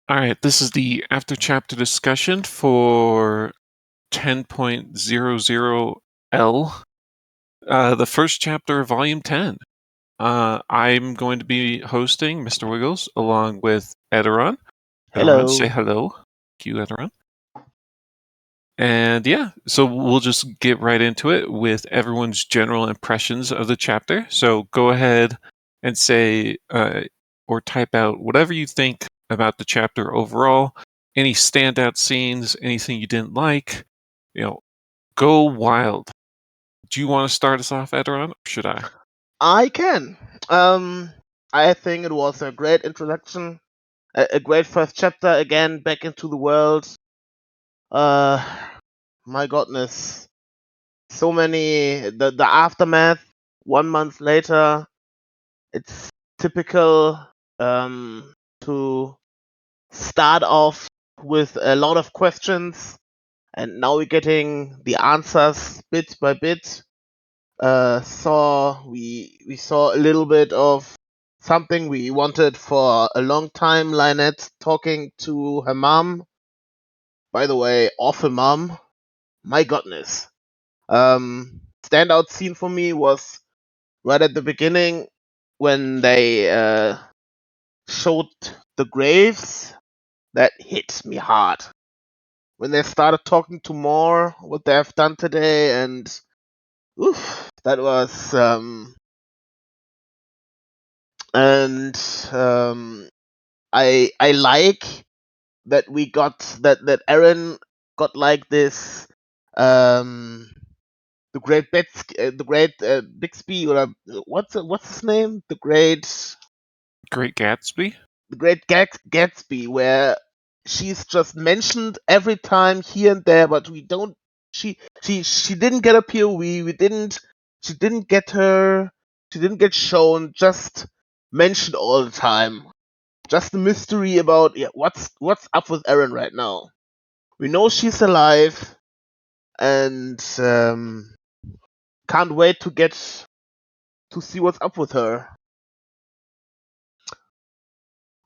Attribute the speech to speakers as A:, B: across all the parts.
A: All right, this is the after chapter discussion for 10.00L, the first chapter of Volume 10. I'm going to be hosting Mr. Wiggles along with Erin. Erin, say hello. Thank you, Erin. And yeah, so we'll just get right into it with everyone's general impressions of the chapter. So go ahead and say or type out whatever you think about the chapter overall. Any standout scenes, anything you didn't like, go wild. Do you want to start us off, Erin, or should I?
B: I can. I think it was a great introduction, a great first chapter again back into the world. My goodness, so many the aftermath. 1 month later, it's typical to start off with a lot of questions, and now we're getting the answers bit by bit. We saw a little bit of something we wanted for a long time. Lyonette talking to her mom. By the way, awful mom. My goodness. Standout scene for me was right at the beginning when they showed the graves. That hit me hard. When they started talking to more what they have done today, and oof, that was and I like that we got that Erin got like this the great Bixby, or what's his name,
A: Great Gatsby?
B: the great Gatsby, where she's just mentioned every time here and there, but we don't she didn't get a POV, she didn't get shown, just mentioned all the time. Just the mystery about what's up with Erin right now. We know she's alive, and can't wait to get to see what's up with her.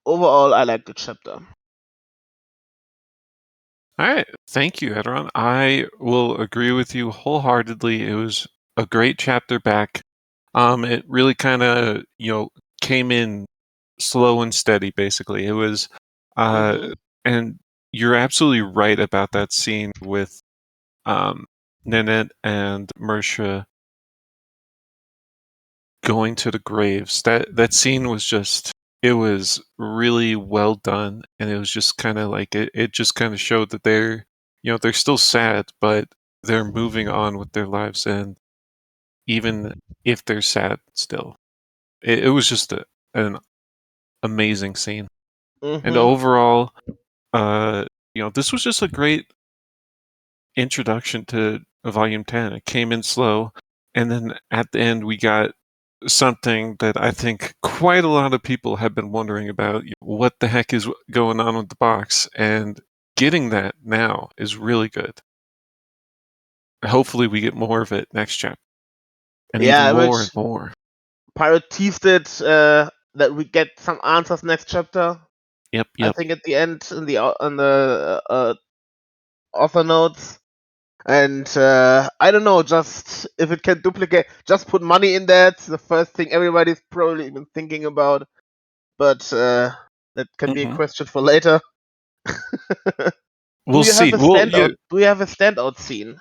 B: Overall, I like the chapter.
A: All right, thank you, Erin. I will agree with you wholeheartedly. It was a great chapter back. It really kind of, came in slow and steady, basically. It was, and you're absolutely right about that scene with Nanette and Mersha going to the graves. That scene was just, it was really well done, and it was just kind of like it just kind of showed that they're still sad, but they're moving on with their lives, and even if they're sad still, it was just an amazing scene. And overall, this was just a great introduction to Volume 10. It came in slow, and then at the end we got something that I think quite a lot of people have been wondering about. What the heck is going on with the box? And getting that now is really good. Hopefully we get more of it next chapter. And even more and more.
B: Pirate teased it that we get some answers next chapter.
A: Yep.
B: I think at the end in the author notes. And I don't know, just if it can duplicate, just put money in that. The first thing everybody's probably even thinking about, but that can be a question for later.
A: We'll see.
B: Do you have a standout scene?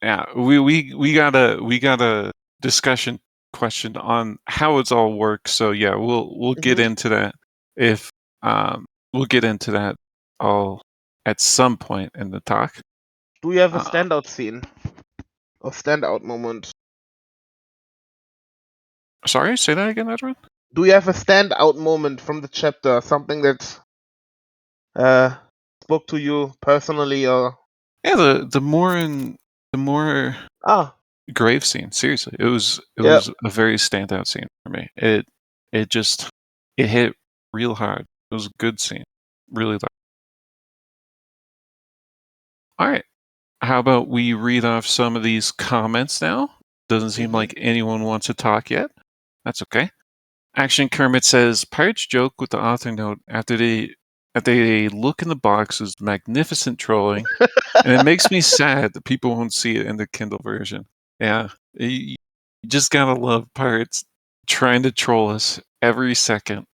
A: Yeah, we got a discussion question on how it's all works. So yeah, we'll get into that if we'll get into that all at some point in the talk.
B: Do you have a standout scene or standout moment?
A: Sorry, say that again, Edwin.
B: Do you have a standout moment from the chapter? Something that spoke to you personally, or
A: yeah, the more grave scene. Seriously, it was a very standout scene for me. It hit real hard. It was a good scene. Really liked. All right. How about we read off some of these comments now? Doesn't seem like anyone wants to talk yet. That's okay. Action Kermit says, Pirates joke with the author note after they They look in the box as magnificent trolling, and it makes me sad that people won't see it in the Kindle version. Yeah, you just gotta love pirates trying to troll us every second.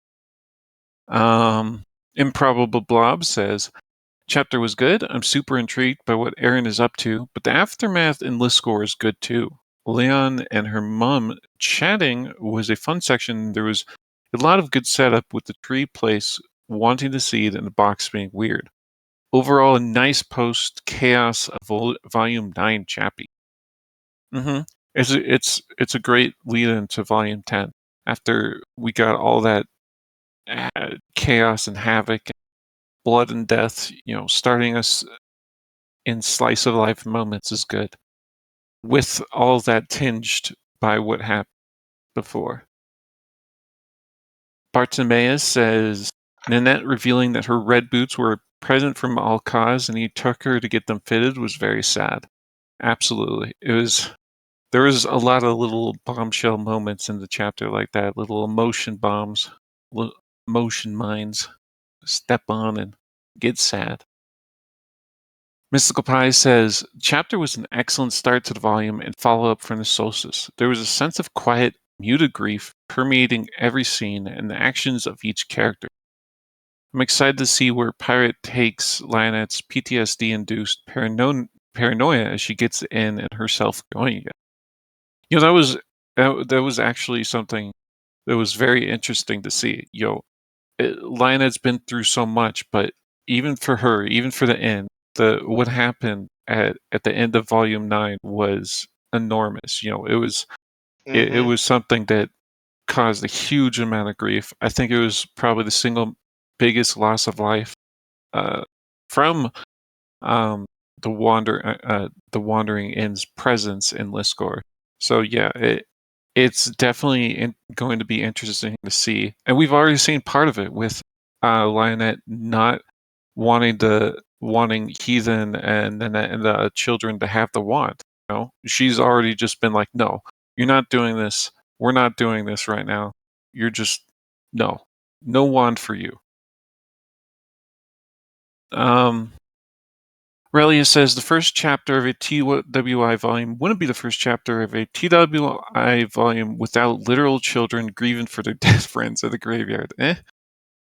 A: Improbable Blob says, chapter was good. I'm super intrigued by what Erin is up to, but the aftermath in Liscor is good too. Leon and her mom chatting was a fun section. There was a lot of good setup with the tree place wanting the seed and the box being weird. Overall, a nice post chaos of volume 9 chappy. It's a great lead into volume 10 after we got all that chaos and havoc, blood and death. Starting us in slice of life moments is good, with all that tinged by what happened before. Bartimaeus says Nanette revealing that her red boots were a present from Alcaz and he took her to get them fitted was very sad. Absolutely. There was a lot of little bombshell moments in the chapter like that, little emotion bombs, emotion mines. Step on and get sad. Mystical Pie says, chapter was an excellent start to the volume and follow-up from the solstice. There was a sense of quiet, muted grief permeating every scene and the actions of each character. I'm excited to see where Pirate takes Lyonette's PTSD-induced paranoia as she gets in and herself going again. That was actually something that was very interesting to see. Lyonette's been through so much, but even for her, even for the end, what happened at the end of volume 9 was enormous. It was something that caused a huge amount of grief. I think it was probably the single biggest loss of life from um, the Wandering Inn's presence in Liscor. So yeah, it's definitely going to be interesting to see, and we've already seen part of it with Lyonette not wanting Heathen and the children to have the wand. She's already just been like, no, you're not doing this. We're not doing this right now. You're just no wand for you. Relia says the first chapter of a TWI volume wouldn't be the first chapter of a TWI volume without literal children grieving for their dead friends at the graveyard.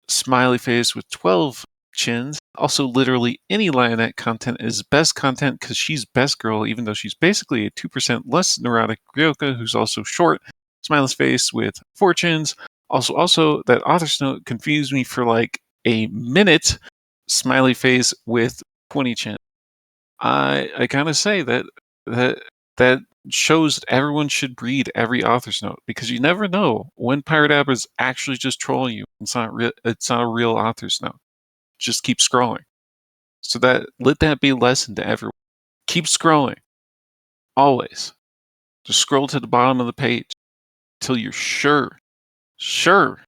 A: Smiley face with 12 chins. Also, literally any Lyonette content is best content because she's best girl, even though she's basically a 2% less neurotic Ryoka who's also short. Smiley face with 4 chins. Also, that author's note confused me for like a minute. Smiley face with 20 chins. I kind of say that shows that everyone should read every author's note because you never know when Pirate Ab is actually just trolling you. It's not a real author's note. Just keep scrolling. So let that be a lesson to everyone. Keep scrolling. Always. Just scroll to the bottom of the page till you're sure. Sure.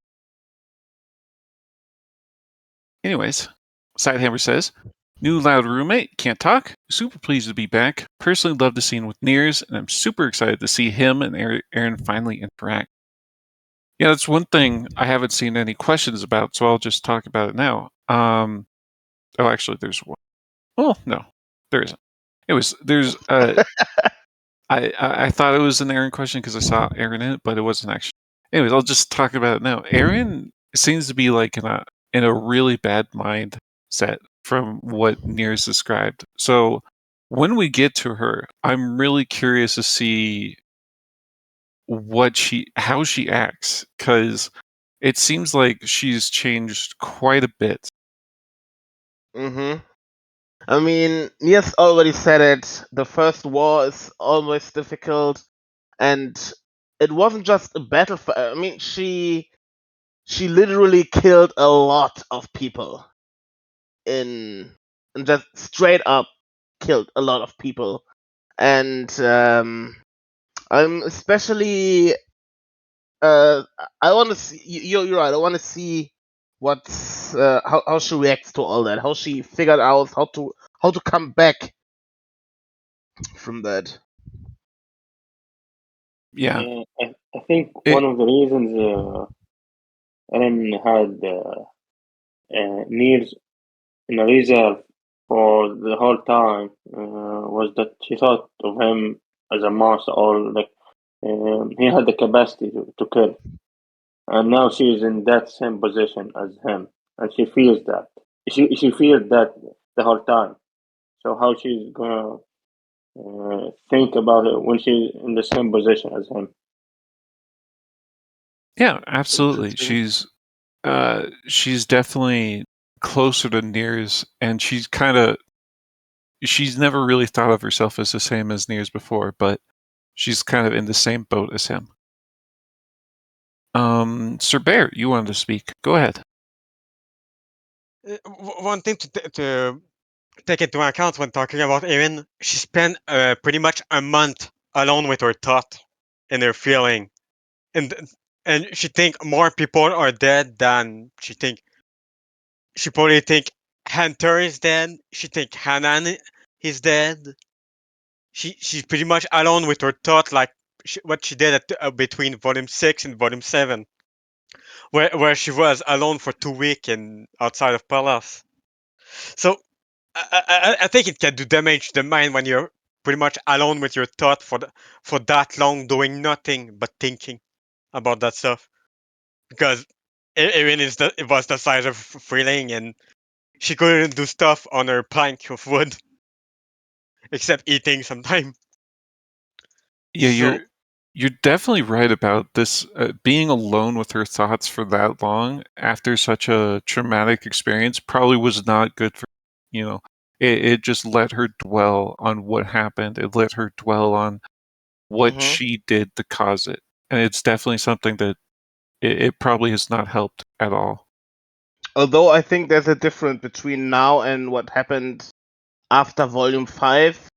A: Anyways, Sidehammer says, new loud roommate, can't talk. Super pleased to be back. Personally love the scene with Nears, and I'm super excited to see him and Erin finally interact. Yeah, that's one thing I haven't seen any questions about, so I'll just talk about it now. Actually, there's one. Well, no, there isn't. There's I thought it was an Erin question because I saw Erin in it, but it wasn't actually. Anyways, I'll just talk about it now. Erin seems to be like in a really bad mindset from what Nears described. So when we get to her, I'm really curious to see how she acts because it seems like she's changed quite a bit.
B: I mean, Nias already said it. The first war is always difficult, and it wasn't just a battle. I mean, she literally killed a lot of people and just straight up killed a lot of people. And I'm especially I want to see. You're right. I want to see what's how she reacts to all that. How she figured out how to come back from that.
A: Yeah.
C: I think one of the reasons Erin had Nears in a reserve for the whole time was that she thought of him as a monster, or like he had the capacity to kill, and now she is in that same position as him, and she feels that. She feels that the whole time. So how she's gonna think about it when she's in the same position as him?
A: Yeah, absolutely.
B: Interesting.
A: She's definitely closer to Nears, and she's never really thought of herself as the same as Nears before, but she's kind of in the same boat as him. Sir Bear, you wanted to speak. Go ahead.
D: One thing to take into account when talking about Erin, she spent pretty much a month alone with her thought and her feeling, and she think more people are dead than she think. She probably think Hunter is dead. She think Hanan is dead. She's pretty much alone with her thought, like what she did between Volume 6 and Volume 7, where she was alone for 2 weeks and outside of Palace. So I think it can do damage to the mind when you're pretty much alone with your thought for that long, doing nothing but thinking about that stuff. Because Erin it was the size of Freeling, and she couldn't do stuff on her plank of wood except eating sometimes.
A: Yeah,
D: So
A: you're definitely right about this. Being alone with her thoughts for that long after such a traumatic experience probably was not good for, you know, it just let her dwell on what happened. It let her dwell on what
B: Hmm.
A: she did to cause it. And it's definitely something that it probably has not helped at all.
B: Although I think there's a difference between now and what happened after Volume 5,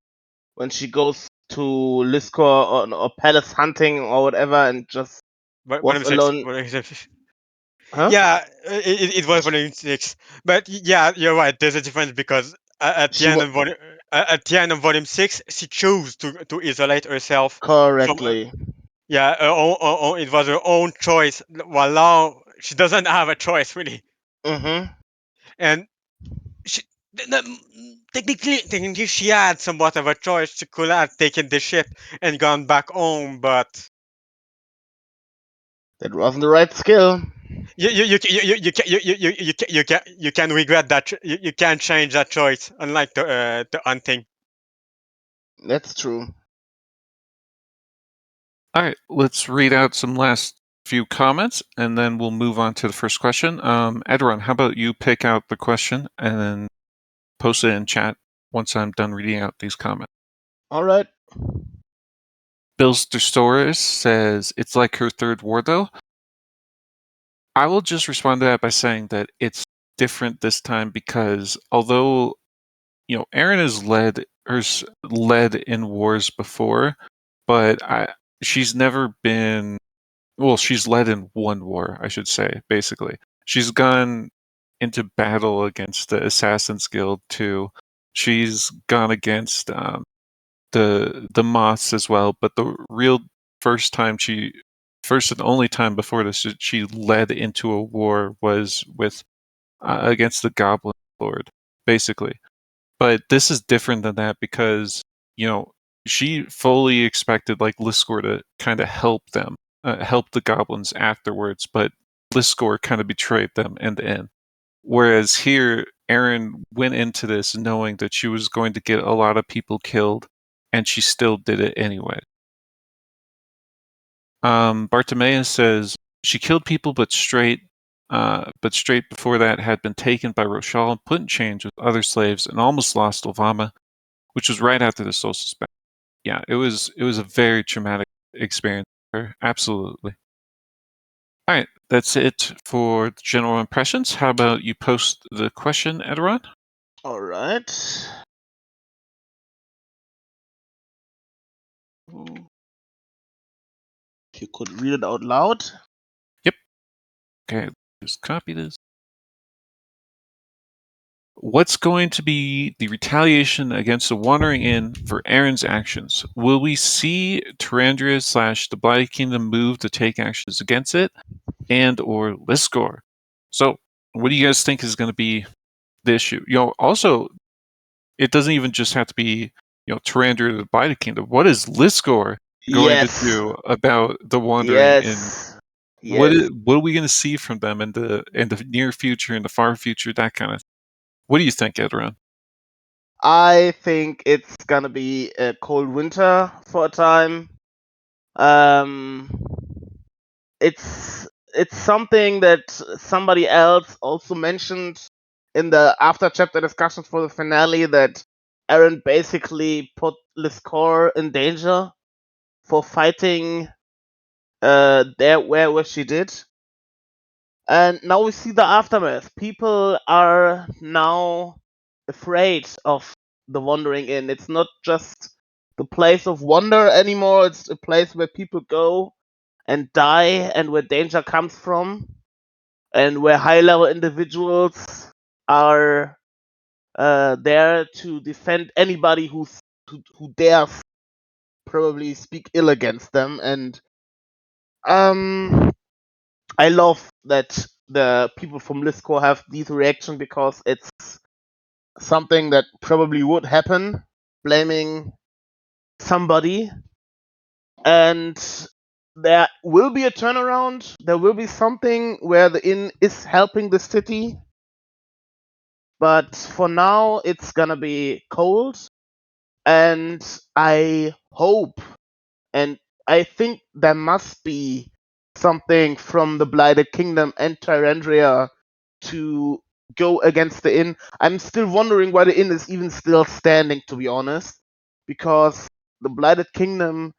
B: when she goes to Liscor or Palace hunting or whatever and just was
D: Volume 6.
B: alone. Huh?
D: Yeah, it was Volume 6. But yeah, you're right. There's a difference because
B: She was
D: at the end of Volume 6, she chose to isolate herself from.
B: correctly.
D: Yeah, it was her own choice. While now she doesn't have a choice really,
B: Hmm.
D: and she, technically, she had somewhat of a choice. She could have taken the ship and gone back home, but
B: That wasn't the right skill.
D: you can regret that. You can't change that choice, unlike the hunting.
B: That's true.
A: All right, let's read out some last few comments and then we'll move on to the first question. Edron, how about you pick out the question and then post it in chat once I'm done reading out these comments.
B: All right.
A: Bill's Thesaurus says, it's like her third war, though. I will just respond to that by saying that it's different this time because although, Erin has led in wars before, but she's never been, well, she's led in one war, I should say, basically. She's gone into battle against the Assassin's Guild too. She's gone against the moths as well, but the real first and only time before this she led into a war was with against the Goblin Lord, basically. But this is different than that because she fully expected like Liscor to kind of help them, help the goblins afterwards, but Liscor kind of betrayed them in the end. Whereas here, Erin went into this knowing that she was going to get a lot of people killed, and she still did it anyway. Bartimaeus says she killed people, but straight before that had been taken by Rochelle and put in chains with other slaves, and almost lost Olvama, which was right after the solstice battle. Yeah, it was a very traumatic experience for her. Absolutely. All right, that's it for the general impressions. How about you post the question, Edoron?
B: All right. If you could read it out loud.
A: Yep. Okay, just copy this. What's going to be the retaliation against the Wandering Inn for Erin's actions? Will we see Terandria / the Blighted Kingdom move to take actions against it, and or Liscor? So, What do you guys think is going to be the issue? Also, it doesn't even just have to be, Terandria the Blighted Kingdom. What is Liscor going to
B: Yes.
A: do about the wandering? And
B: Yes.
A: what
B: Yes.
A: what are we going to see from them in the near future, in the far future, that kind of thing? What do you think, Edron?
B: I think it's gonna be a cold winter for a time. Um, it's something that somebody else also mentioned in the after chapter discussions for the finale, that Erin basically put Liscor in danger for fighting there where she did. And now we see the aftermath. People are now afraid of the Wandering Inn. It's not just the place of wonder anymore, it's a place where people go and die and where danger comes from, and where high level individuals are there to defend anybody who dares probably speak ill against them. And um I love that the people from Liscor have these reactions, because it's something that probably would happen, blaming somebody. And there will be a turnaround. There will be something where the inn is helping the city. But for now, it's gonna be cold. And I hope, and I think there must be something from the Blighted Kingdom and Terandria to go against the inn. I'm still wondering why the inn is even still standing, to be honest, because the Blighted Kingdom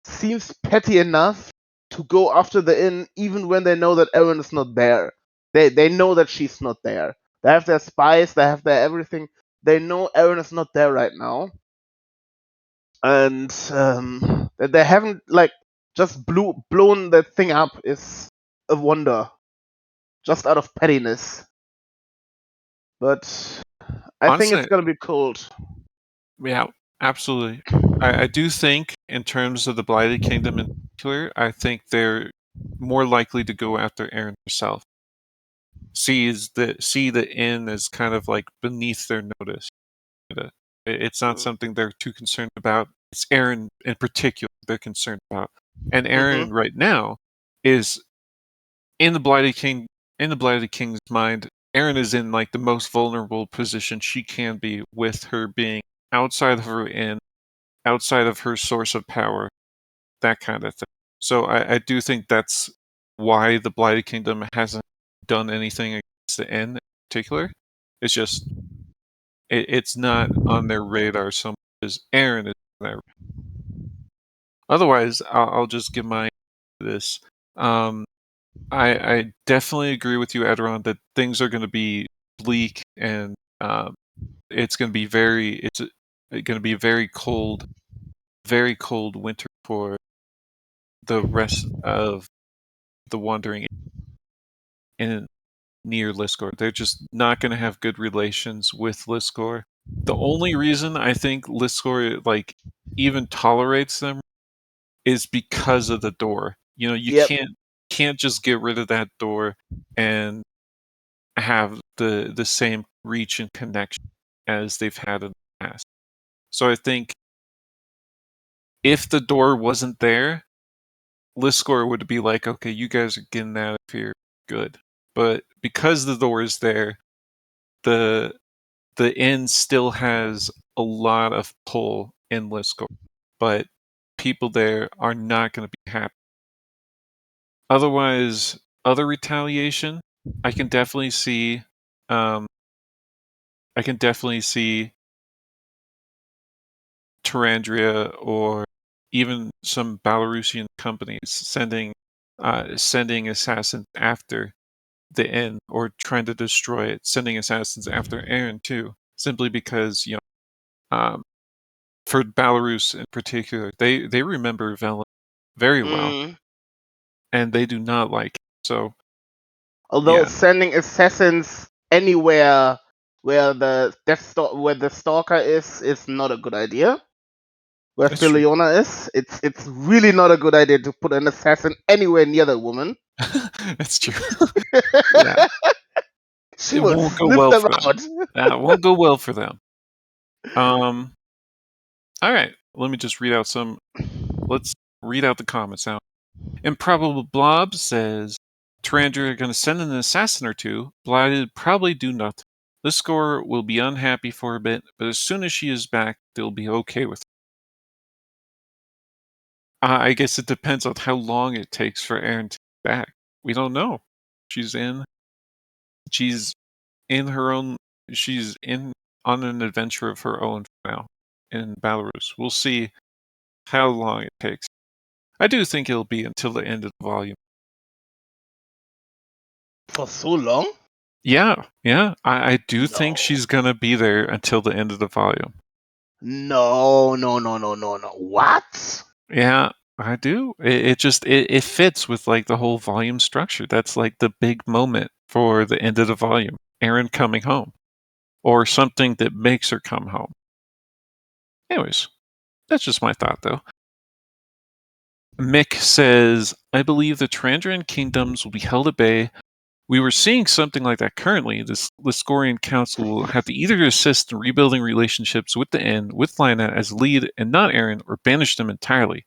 B: seems petty enough to go after the inn even when they know that Erin is not there. They know that she's not there. They have their spies, they have their everything. They know Erin is not there right now, and that they haven't like just blown that thing up is a wonder, just out of pettiness. But I think it's
A: Honestly,
B: gonna be cold.
A: yeah, absolutely. I do think, in terms of the Blighted Kingdom in particular, I think they're more likely to go after Erin herself. See the inn as kind of like beneath their notice. It's not something they're too concerned about. It's Erin in particular they're concerned about. And
B: Mm-hmm.
A: Erin right now is in the Blighted King in the Blighted King's mind. Erin is in like the most vulnerable position she can be, with her being outside of her inn, outside of her source of power, that kind of thing. So I do think that's why the Blighted Kingdom hasn't done anything against the inn in particular. It's just it's not on their radar so much as Erin is on their. Otherwise, I'll just give my this. Um, I definitely agree with you, Edron, that things are going to be bleak, and it's going to be going to be a very cold winter for the rest of the Wandering in near Liscor. They're just not going to have good relations with Liscor. The only reason I think Liscor like even tolerates them is because of the door. You
B: Yep.
A: can't just get rid of that door and have the same reach and connection as they've had in the past. So I think if the door wasn't there, Liscor would be like, okay, you guys are getting out of here, good. But because the door is there, the the inn still has a lot of pull in Liscor, but people there are not going to be happy. Otherwise, other retaliation, I can definitely see. Um, I can definitely see Terandria or even some Belarusian companies sending assassins after the inn, or trying to destroy it, sending assassins after Erin too, simply because for Belarus in particular, they remember Velen very well,
B: Mm.
A: and they do not like it. So
B: Although
A: yeah,
B: sending assassins anywhere where where the stalker is not a good idea. Where
A: that's true.
B: Filiona is, it's really not a good idea to put an assassin anywhere near the woman.
A: That's true. Yeah.
B: He will
A: won't go
B: sniff
A: well
B: them
A: for them.
B: out.
A: That won't go well for them. All right. Let me just read out some. Let's read out the comments now. Improbable Blob says, Terandria are going to send an assassin or two. Blighted probably do nothing. Liscor will be unhappy for a bit, but as soon as she is back, they'll be okay with it. I guess it depends on how long it takes for Erin to be back. We don't know. She's in her own. She's on an adventure of her own now in Belarus. We'll see how long it takes. I do think it'll be until the end of the volume.
B: For so long?
A: Yeah. I do think
B: No.
A: she's gonna be there until the end of the volume.
B: No. What?
A: Yeah, I do. It fits with like the whole volume structure. That's like the big moment for the end of the volume. Erin coming home. Or something that makes her come home. Anyways, that's just my thought though. Mick says, I believe the Terandrian kingdoms will be held at bay. We were seeing something like that currently. This Liscorian council will have to either assist in rebuilding relationships with the Inn, with Lyonette as lead and not Erin, or banish them entirely.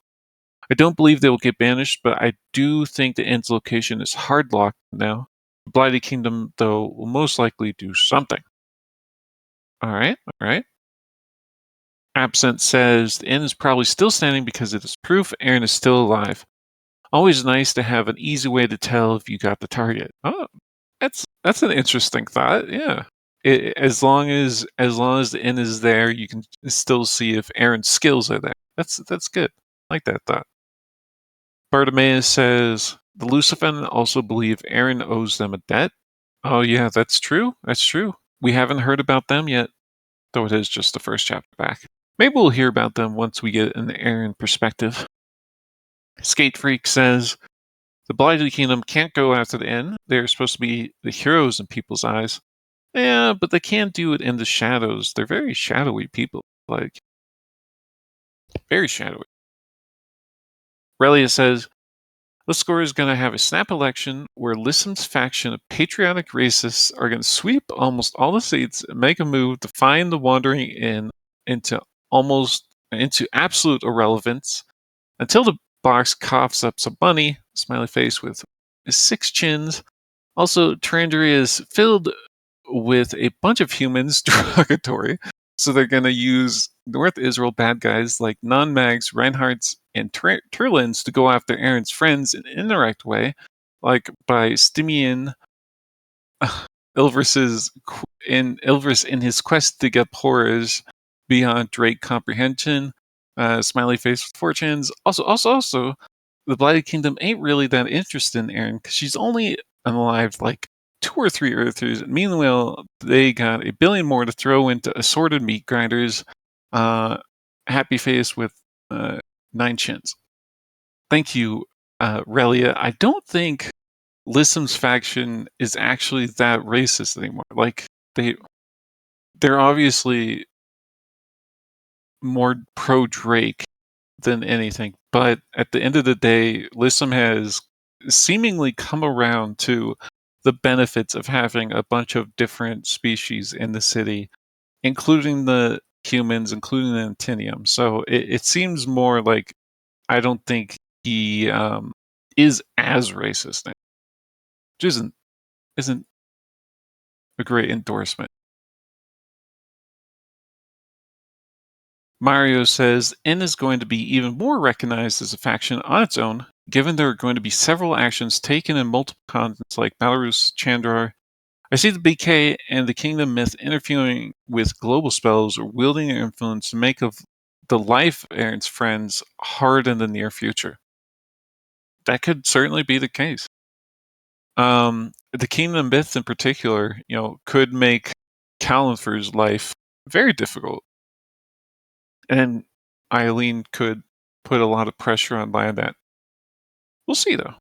A: I don't believe they will get banished, but I do think the Inn's location is hard locked now. The Blighted Kingdom, though, will most likely do something. Alright. Absent says, the Inn is probably still standing because it is proof Erin is still alive. Always nice to have an easy way to tell if you got the target. Oh, that's an interesting thought. Yeah, as long as the Inn is there, you can still see if Erin's skills are there. That's good. I like that thought. Bartimaeus says the Lucifan also believe Erin owes them a debt. Oh yeah, that's true. We haven't heard about them yet, though it is just the first chapter back. Maybe we'll hear about them once we get an Erin perspective. Skate Freak says, the Blighted Kingdom can't go after the Inn. They're supposed to be the heroes in people's eyes. Yeah, but they can't do it in the shadows. They're very shadowy people. Like, very shadowy. Relia says, Liscor is going to have a snap election where Lissam's faction of patriotic racists are going to sweep almost all the seats and make a move to find the wandering Inn into absolute irrelevance until the box coughs up some money, smiley face with 6 chins. Also, Terandria is filled with a bunch of humans, derogatory, so they're going to use North Israel bad guys like non-mags, Reinhardts, and Turlins to go after Erin's friends in an indirect way, like by Stimian Ilvers's in his quest to get horrors beyond Drake comprehension. Smiley face with fortunes. Also, the Blighted Kingdom ain't really that interested in Erin because she's only unalived like 2 or 3 Earthers. Meanwhile, they got 1 billion more to throw into assorted meat grinders. Happy face with 9 chins. Thank you, Relia. I don't think Lissam's faction is actually that racist anymore. Like they're obviously more pro Drake than anything, but at the end of the day, Lissam has seemingly come around to the benefits of having a bunch of different species in the city, including the humans, including the Antinium. So it seems more like I don't think he is as racist now, which isn't a great endorsement. Mario says N is going to be even more recognized as a faction on its own, given there are going to be several actions taken in multiple continents like Belarus, Chandrar. I see the BK and the Kingdom myth interfering with global spells or wielding their influence to make of the life of Erin's friends hard in the near future. That could certainly be the case. The Kingdom myth in particular, could make Calenfer's life very difficult. And Eileen could put a lot of pressure on Lyonette. We'll see, though.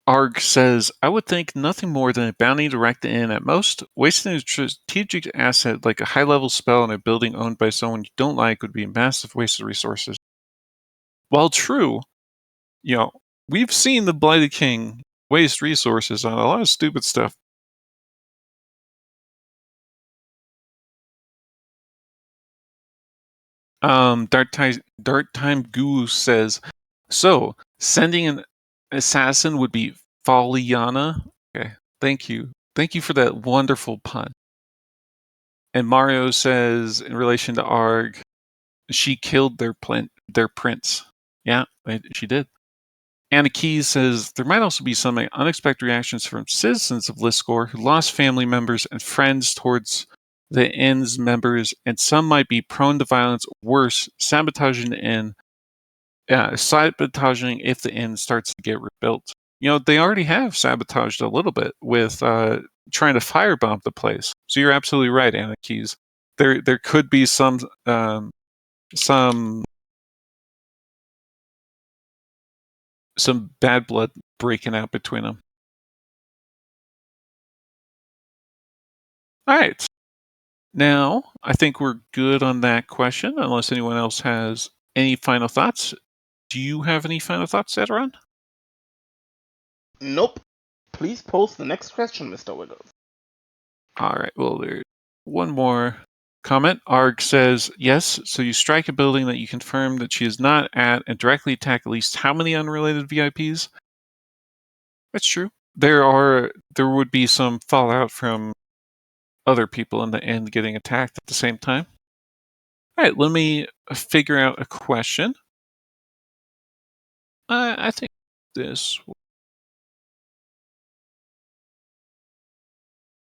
A: Arg says, I would think nothing more than a bounty directed in at most. Wasting a strategic asset like a high-level spell in a building owned by someone you don't like would be a massive waste of resources. While true, we've seen the Blighted King waste resources on a lot of stupid stuff. Dark Time Goo says, so sending an assassin would be Faliana. Okay, thank you for that wonderful pun. And Mario says, in relation to Arg, she killed their prince. Yeah, she did. Anna Keys says, there might also be some unexpected reactions from citizens of Liscor who lost family members and friends towards the inn's members, and some might be prone to violence, worse, sabotaging the inn, sabotaging if the inn starts to get rebuilt. You know, they already have sabotaged a little bit with trying to firebomb the place. So you're absolutely right, Anna Keys. There could be some bad blood breaking out between them. All right. Now, I think we're good on that question, unless anyone else has any final thoughts. Do you have any final thoughts, Erin?
B: Nope. Please post the next question, Mr. Wiggles.
A: All right. Well, there's one more comment. Arg says, yes, so you strike a building that you confirm that she is not at and directly attack at least how many unrelated VIPs? That's true. There would be some fallout from other people in the end getting attacked at the same time. All right, let me figure out a question. I think this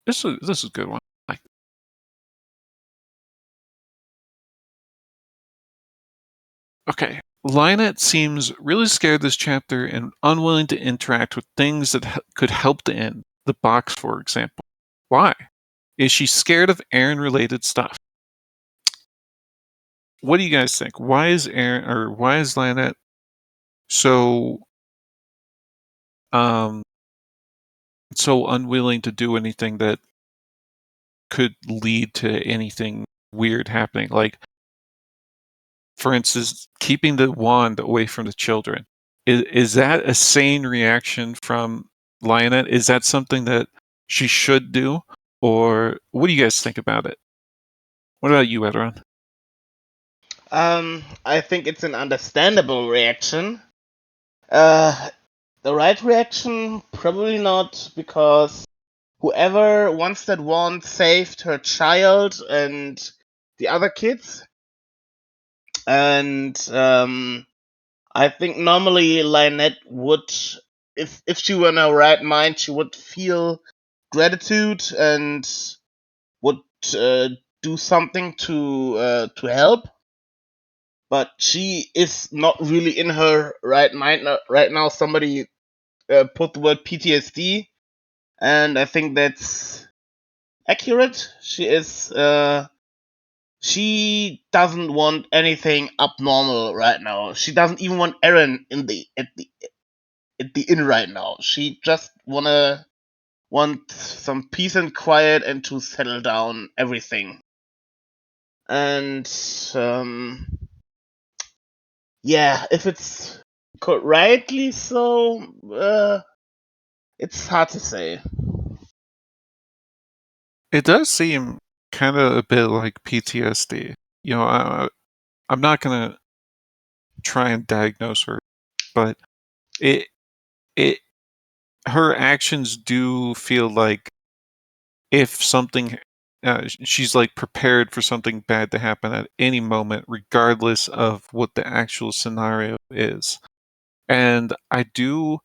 A: is a good one. Okay, Lyonette seems really scared this chapter and unwilling to interact with things that could help the inn. The box, for example. Why? Is she scared of Erin-related stuff? What do you guys think? Why is Lyonette so unwilling to do anything that could lead to anything weird happening? Like, for instance, keeping the wand away from the children. Is that a sane reaction from Lyonette? Is that something that she should do? Or what do you guys think about it? What about you, Erin?
B: I think it's an understandable reaction. The right reaction, probably not, because whoever wants that wand saved her child and the other kids. And I think normally Lyonette would, if she were in her right mind, she would feel gratitude and would do something to help. But she is not really in her right mind right now. Somebody put the word PTSD, and I think that's accurate. She doesn't want anything abnormal right now. She doesn't even want Erin at the inn right now. She just want some peace and quiet and to settle down everything. And yeah, if it's rightly so, it's hard to say.
A: It does seem kind of a bit like PTSD. You know, I'm not gonna try and diagnose her, but it her actions do feel like if something she's like prepared for something bad to happen at any moment, regardless of what the actual scenario is. And I do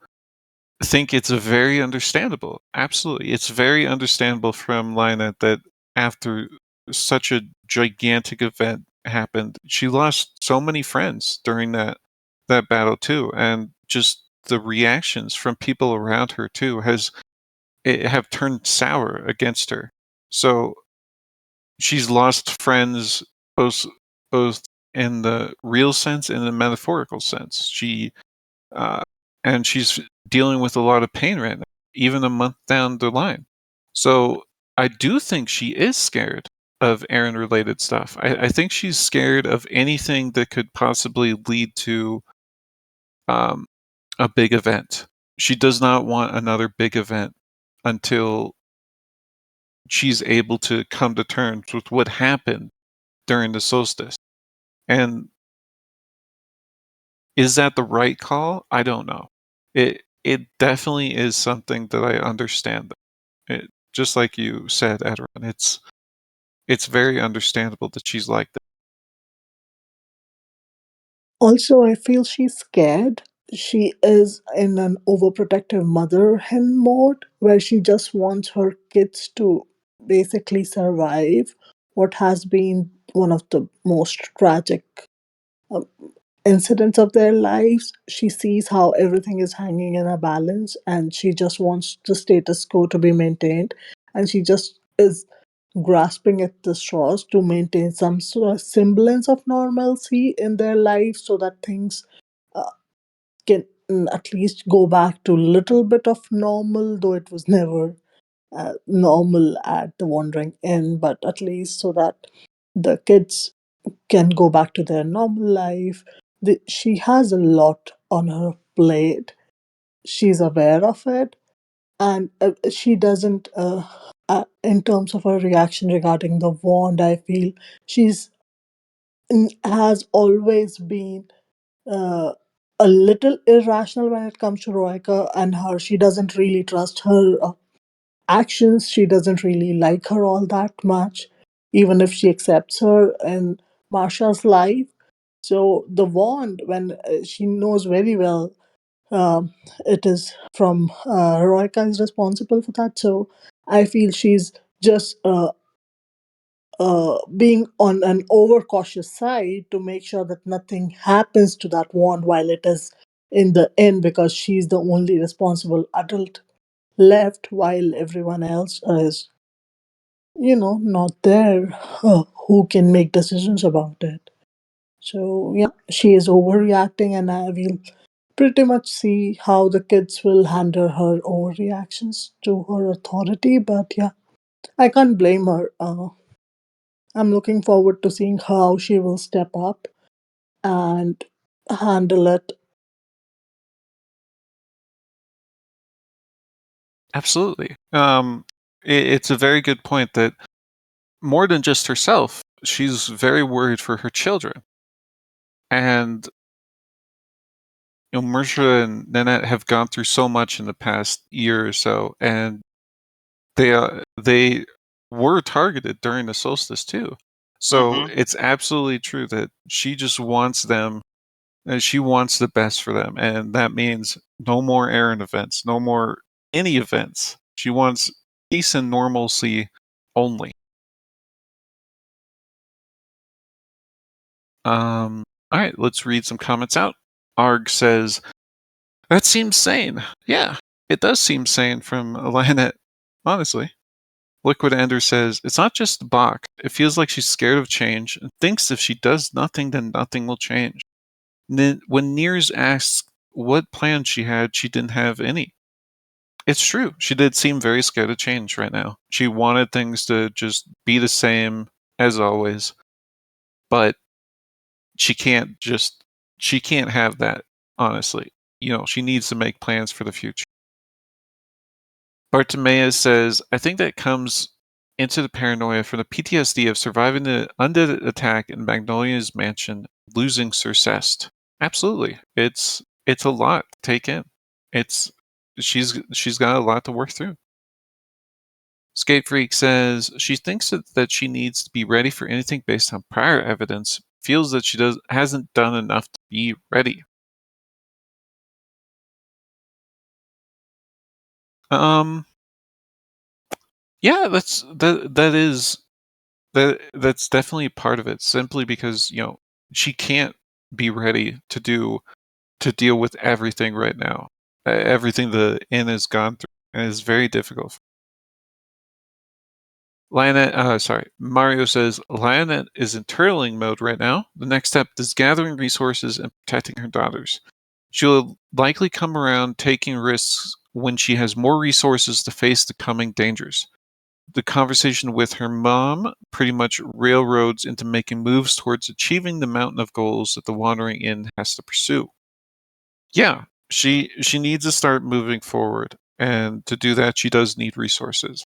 A: think it's a very understandable. Absolutely. It's very understandable from Lyonette that after such a gigantic event happened, she lost so many friends during that battle too. And just the reactions from people around her too have turned sour against her. So she's lost friends both in the real sense and the metaphorical sense. And she's dealing with a lot of pain right now, even a month down the line. So I do think she is scared of Erin-related stuff. I think she's scared of anything that could possibly lead to a big event. She does not want another big event until she's able to come to terms with what happened during the solstice. And is that the right call? I don't know. It definitely is something that I understand. Just like you said, Erin, it's very understandable that she's like that.
E: Also, I feel she's scared. She is in an overprotective mother hen mode where she just wants her kids to basically survive what has been one of the most tragic um, incidents of their lives. She sees how everything is hanging in a balance and she just wants the status quo to be maintained. And she just is grasping at the straws to maintain some sort of semblance of normalcy in their life so that things uh, can at least go back to a little bit of normal, though it was never normal at the Wandering Inn, but at least so that the kids can go back to their normal life. She has a lot on her plate. She's aware of it, and she doesn't. In terms of her reaction regarding the wand, I feel she's has always been uh, a little irrational when it comes to Roika and her. She doesn't really trust her actions. She doesn't really like her all that much, even if she accepts her in Marsha's life. So the wand, when she knows very well it is from Roika is responsible for that. So I feel she's just being on an overcautious side to make sure that nothing happens to that wand while it is in the inn, because she's the only responsible adult left while everyone else is, not there, who can make decisions about it. So yeah, she is overreacting, and I will pretty much see how the kids will handle her overreactions to her authority. But yeah, I can't blame her. I'm looking forward to seeing how she will step up and handle it.
A: Absolutely. It's a very good point that more than just herself, she's very worried for her children. And Marsha and Nanette have gone through so much in the past year or so, and they were targeted during the solstice too. So it's absolutely true that she just wants them, and she wants the best for them, and that means no more Erin events, no more any events. She wants peace and normalcy only. All right, let's read some comments out. Arg says, "That seems sane." Yeah, it does seem sane from Lyonette, honestly. Liquid Ender says, "It's not just Bach. It feels like she's scared of change and thinks if she does nothing, then nothing will change." When Nears asks what plans she had, she didn't have any. It's true. She did seem very scared of change right now. She wanted things to just be the same as always, but she can't have that, honestly. She needs to make plans for the future. Bartimaeus says, "I think that comes into the paranoia from the PTSD of surviving the undead attack in Magnolia's mansion, losing Sir Cest." Absolutely. It's a lot to take in. She's got a lot to work through. Skate Freak says she thinks that she needs to be ready for anything based on prior evidence, feels that she hasn't done enough to be ready. Yeah, that's definitely part of it, simply because, she can't be ready to deal with everything right now. Everything the inn has gone through, and it's very difficult. Mario says Lyonette is in turtling mode right now. The next step is gathering resources and protecting her daughters. She'll likely come around taking risks when she has more resources to face the coming dangers. The conversation with her mom pretty much railroads into making moves towards achieving the mountain of goals that the Wandering Inn has to pursue. Yeah, She needs to start moving forward, and to do that, she does need resources.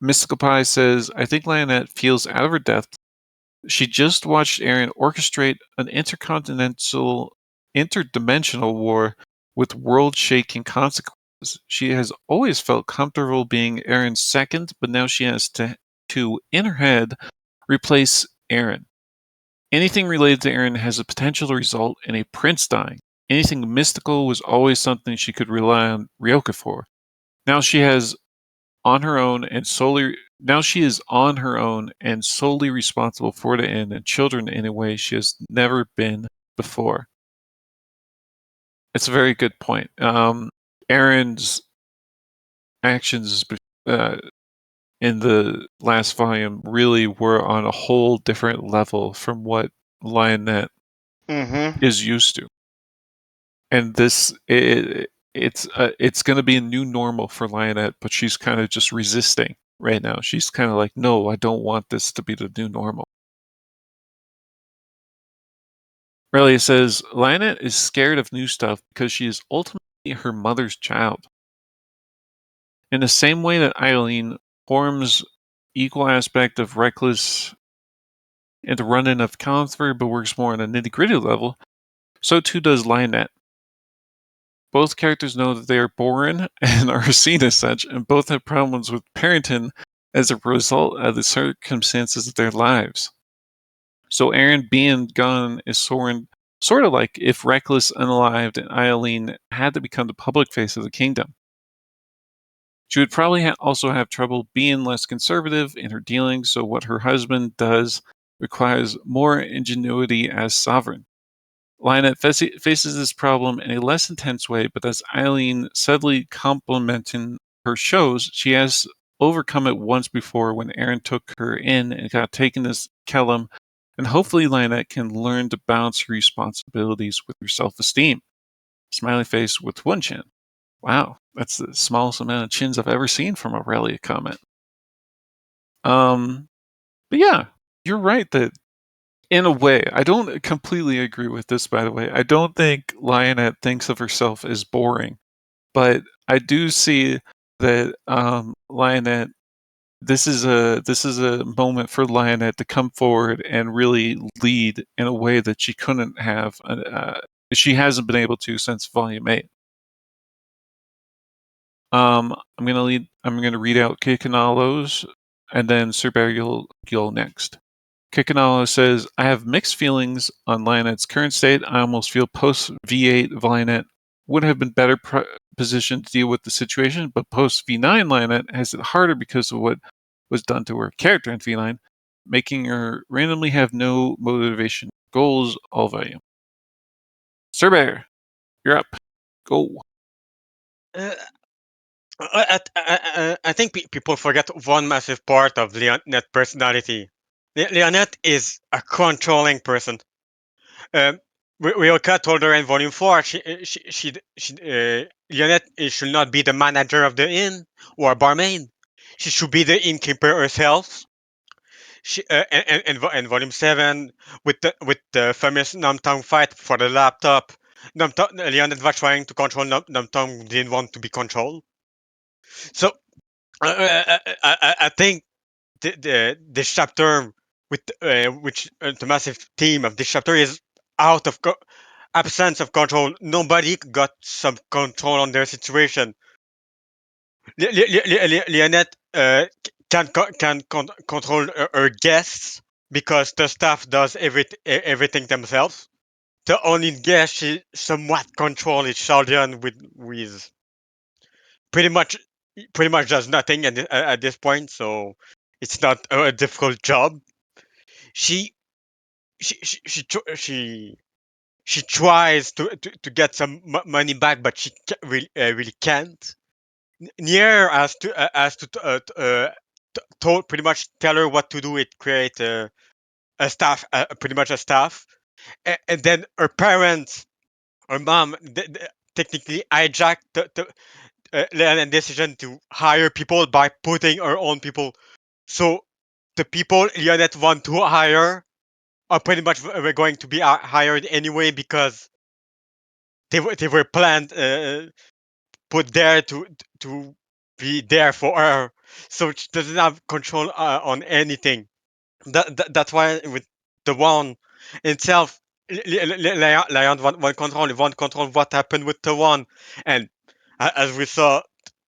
A: Mystical Pie says, I think Lyonette feels out of her depth. She just watched Erin orchestrate an interdimensional war with world-shaking consequences. She has always felt comfortable being Erin's second, but now she has to in her head, replace Erin. Anything related to Erin has a potential to result in a prince dying. Anything mystical was always something she could rely on Ryoka for. Now she is on her own and solely responsible for the end and children in a way she has never been before. It's a very good point. Erin's actions in the last volume really were on a whole different level from what Lyonette is used to. And this it's going to be a new normal for Lyonette, but she's kind of just resisting right now. She's kind of like, no, I don't want this to be the new normal. Relia says, Lyonette is scared of new stuff because she is ultimately her mother's child. In the same way that Eileen forms equal aspect of reckless and the run-in of Confer, but works more on a nitty-gritty level, so too does Lyonette. Both characters know that they are born and are seen as such, and both have problems with parenting as a result of the circumstances of their lives. So Erin being gone is sort of like if Reckless, Unalived, and Eileen had to become the public face of the kingdom. She would probably also have trouble being less conservative in her dealings, so what her husband does requires more ingenuity as sovereign. Lyonette faces this problem in a less intense way, but as Eileen subtly complimenting her shows, she has overcome it once before when Erin took her in and got taken as Kellum, and hopefully Lyonette can learn to balance her responsibilities with her self-esteem. Smiley face with one chin. Wow, that's the smallest amount of chins I've ever seen from a Relia comment. But yeah, you're right that in a way, I don't completely agree with this, by the way. I don't think Lyonette thinks of herself as boring, but I do see that Lyonette. This is a moment for Lyonette to come forward and really lead in a way that she couldn't have. She hasn't been able to since Volume 8. I'm gonna read out Kikanalo's, and then Sir Burial Gil next. Kikanalo says, I have mixed feelings on Lyonette's current state. I almost feel post V8 Lyonette would have been better positioned to deal with the situation, but post V9 Lyonette has it harder because of what was done to her character in V9, making her randomly have no motivation goals all volume. Sir Bear, you're up. Go.
D: I think people forget one massive part of Lyonette's personality. Lyonette is a controlling person. Ryoka told her in Volume 4 Lyonette should not be the manager of the inn or barmaid. She should be the innkeeper herself. In Volume 7, with the famous Namtang fight for the laptop, Lyonette was trying to control Namtang, didn't want to be controlled. So I think this chapter with which the massive theme of this chapter is out of absence of control. Nobody got some control on their situation. Lyonette can control her guests because the staff does everything themselves. The only guest she somewhat control is Shaldian with pretty much does nothing at this point, so it's not a difficult job. She she she she tr- she, she tries to get some money back, but she really can't. Nier has to pretty much tell her what to do. It create a staff, pretty much a staff, and then her parents, her mom, technically hijacked the decision to hire people by putting her own people. So the people Lyonette want to hire are pretty much going to be hired anyway because they were planned, put there to be there for her, so she doesn't have control on anything. That's why with the one itself, Lion won't control what happened with the one, and as we saw,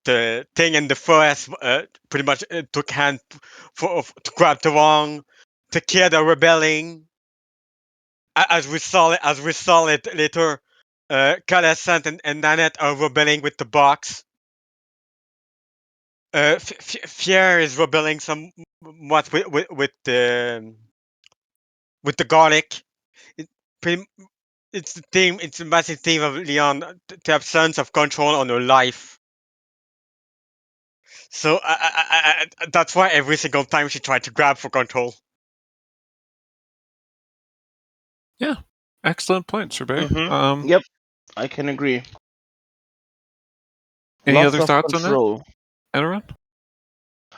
D: the thing in the forest pretty much took hand to grab the one, to kill the rebelling. As we saw it later, Calescent and Nanette are rebelling with the box. Fier is rebelling somewhat with the garlic. It pretty, it's the theme. It's a massive theme of Leon to have sense of control on her life. So that's why every single time she tried to grab for control.
A: Yeah, excellent point, Sir Bear.
B: Yep, I can agree.
A: Any
B: Lots
A: other
B: of
A: thoughts on that,
B: control.
A: Erin?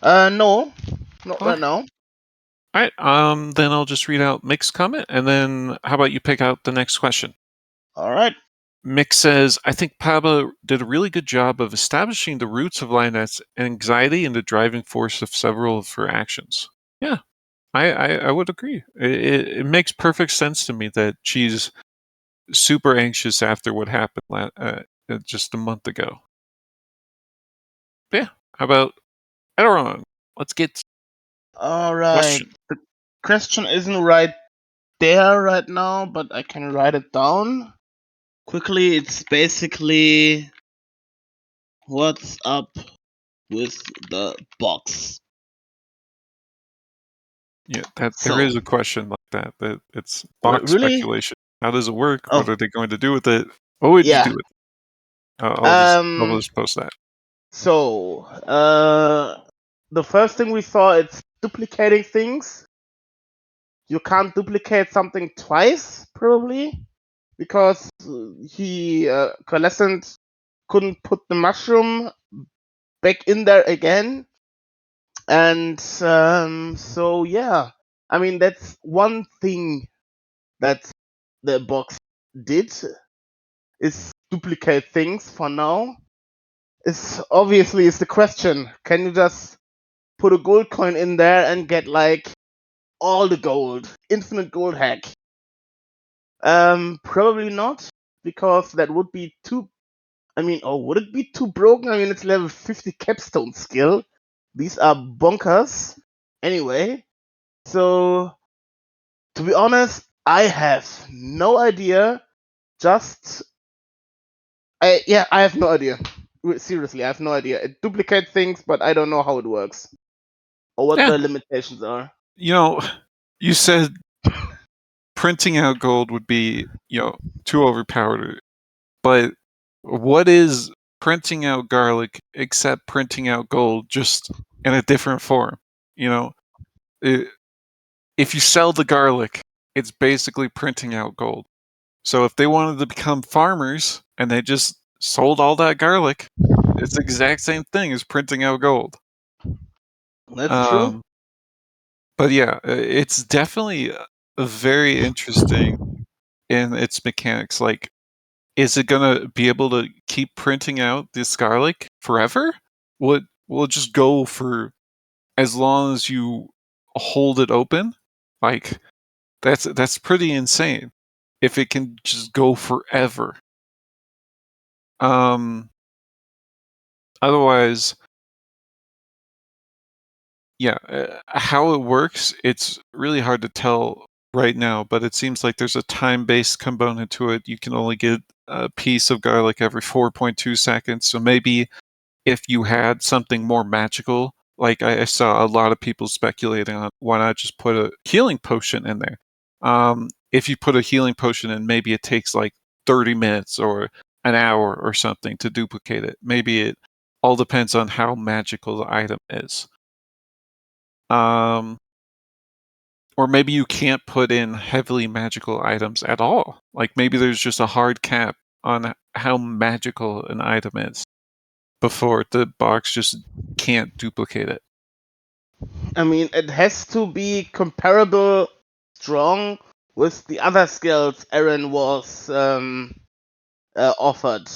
B: No, not right
A: Okay.
B: now.
A: All right. Then I'll just read out Mick's comment, and then how about you pick out the next question?
B: All right.
A: Mick says, I think Pablo did a really good job of establishing the roots of Lyonette's anxiety and the driving force of several of her actions. Yeah, I would agree. It makes perfect sense to me that she's super anxious after what happened just a month ago. But yeah, how about Erin? Let's get
B: All right.
A: question.
B: The question isn't right there right now, but I can write it down quickly. It's basically, what's up with the box?
A: Yeah, there is a question like that. That it's box
B: Really?
A: speculation. How does it work?
B: Oh.
A: What are they going to do with it? What would you
B: Yeah.
A: do with it? I'll just post that.
B: So, the first thing we saw, it's duplicating things. You can't duplicate something twice, probably, because Coalescent couldn't put the mushroom back in there again. And so, yeah. I mean, that's one thing that the box did, is duplicate things for now. Is obviously is the question. Can you just put a gold coin in there and get like all the gold, infinite gold hack? Probably not, because that would be too. I mean, or would it be too broken? I mean, it's level 50 capstone skill. These are bonkers. Anyway, so to be honest, I have no idea. I have no idea. Seriously, I have no idea. It duplicates things, but I don't know how it works or what
A: Yeah.
B: the limitations are.
A: You said printing out gold would be, too overpowered. But what is printing out garlic except printing out gold, just in a different form? If you sell the garlic, it's basically printing out gold. So if they wanted to become farmers and they just sold all that garlic, it's the exact same thing as printing out gold.
B: That's true.
A: But yeah, it's definitely very interesting in its mechanics. Like, is it gonna be able to keep printing out this garlic forever? Will it just go for as long as you hold it open? Like, that's pretty insane. If it can just go forever. Otherwise, yeah, how it works, it's really hard to tell right now, but it seems like there's a time-based component to it. You can only get a piece of garlic every 4.2 seconds. So maybe if you had something more magical, like I saw a lot of people speculating on, why not just put a healing potion in there? If you put a healing potion in, maybe it takes like 30 minutes or an hour or something to duplicate it. Maybe it all depends on how magical the item is. Or maybe you can't put in heavily magical items at all. Like maybe there's just a hard cap on how magical an item is before the box just can't duplicate it.
B: I mean, it has to be comparable strong with the other skills Erin was offered.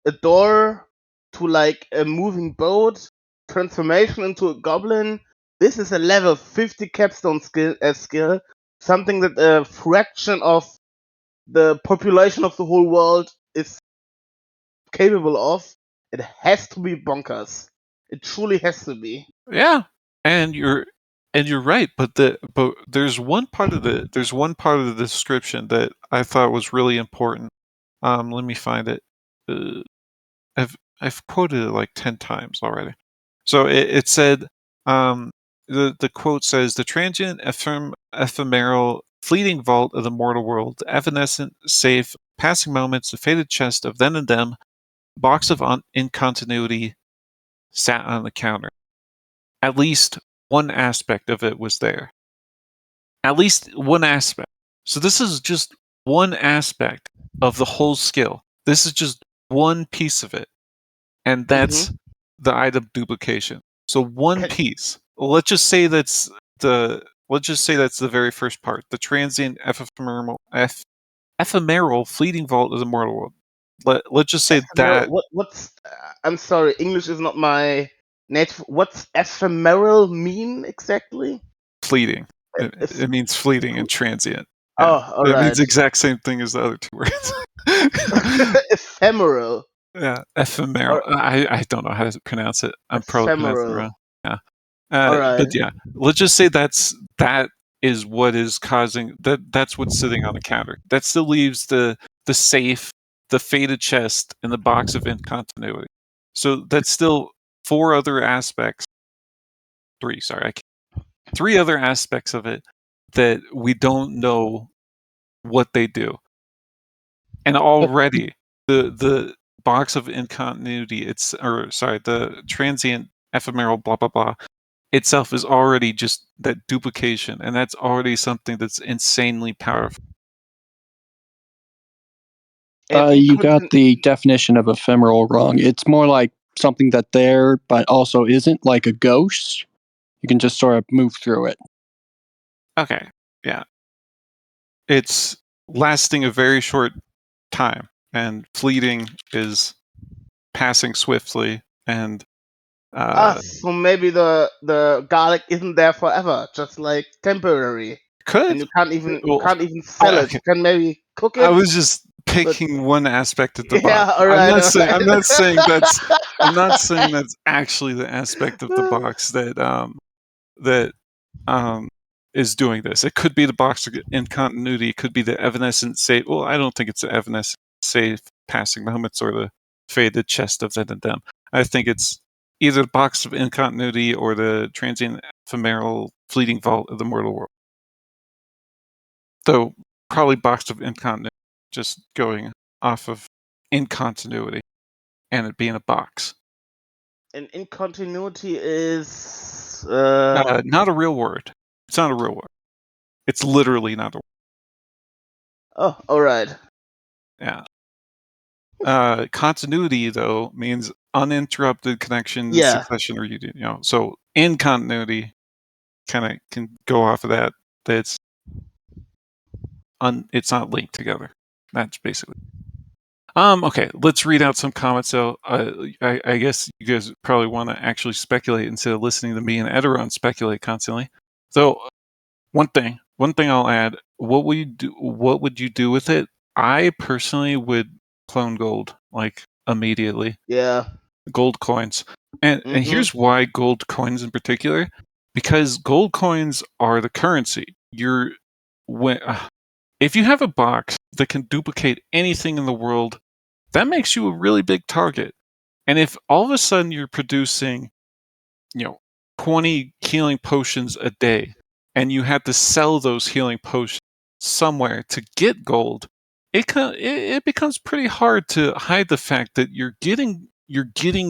B: A door to like a moving boat, transformation into a goblin. This is a level 50 capstone skill, something that a fraction of the population of the whole world is capable of. It has to be bonkers. It truly has to be.
A: Yeah, and you're right, but there's one part of the description that I thought was really important. Let me find it. Uh, I've quoted it like 10 times already. So it said, the quote says, "The transient, ephemeral, fleeting vault of the mortal world, the evanescent, safe, passing moments, the faded chest of then and them, box of incontinuity sat on the counter. At least one aspect of it was there. At least one aspect. So this is just one aspect of the whole skill. This is just one piece of it. And that's the item duplication. So one piece. Let's just say that's the very first part. The transient ephemeral fleeting vault of the mortal world. Let's just say that
B: What's? I'm sorry, English is not my native. What's ephemeral mean exactly?
A: fleeting. It means fleeting and transient.
B: Oh,
A: Yeah.
B: all
A: It means
B: right.
A: the exact same thing as the other two words.
B: Ephemeral.
A: Yeah, ephemeral. I don't know how to pronounce it. I'm probably pronouncing it wrong.
B: Ephemeral.
A: Yeah.
B: All right.
A: But yeah, let's just say that is what is causing that's what's sitting on the counter. That still leaves the safe, the faded chest, and the box of incontinuity. So that's still three other aspects of it that we don't know what they do. And already the box of incontinuity, the transient ephemeral blah blah blah itself is already just that duplication, and that's already something that's insanely powerful.
F: You got the definition of ephemeral wrong. It's more like something that there but also isn't, like a ghost. You can just sort of move through it.
A: Okay, yeah. It's lasting a very short time, and fleeting is passing swiftly, and
B: so maybe the garlic isn't there forever, just like temporary.
A: could
B: And you can't even sell it.
A: okay.
B: You can maybe cook it.
A: I was just picking one aspect of the box.
B: Yeah, all right.
A: I'm not saying that's actually the aspect of the box that is doing this. It could be the box in continuity. It could be the evanescent safe. Well, I don't think it's the evanescent safe passing moments or the faded chest of then and them. I think it's either the box of incontinuity or the transient ephemeral fleeting vault of the mortal world. Though probably box of incontinuity, just going off of incontinuity and it being a box.
B: And incontinuity is
A: not a real word. It's not a real word. It's literally not a word.
B: Oh, all right.
A: Yeah. Continuity though means uninterrupted connection, succession, or union. So in continuity, kind of can go off of that. That's it's not linked together. That's basically. Okay, let's read out some comments. So, I guess you guys probably want to actually speculate instead of listening to me and Erin speculate constantly. So, one thing I'll add: what would you do with it? I personally would clone gold like immediately.
B: Yeah.
A: Gold coins, and here's why gold coins in particular, because gold coins are the currency. If you have a box that can duplicate anything in the world, that makes you a really big target. And if all of a sudden you're producing, 20 healing potions a day, and you had to sell those healing potions somewhere to get gold, it becomes pretty hard to hide the fact that you're getting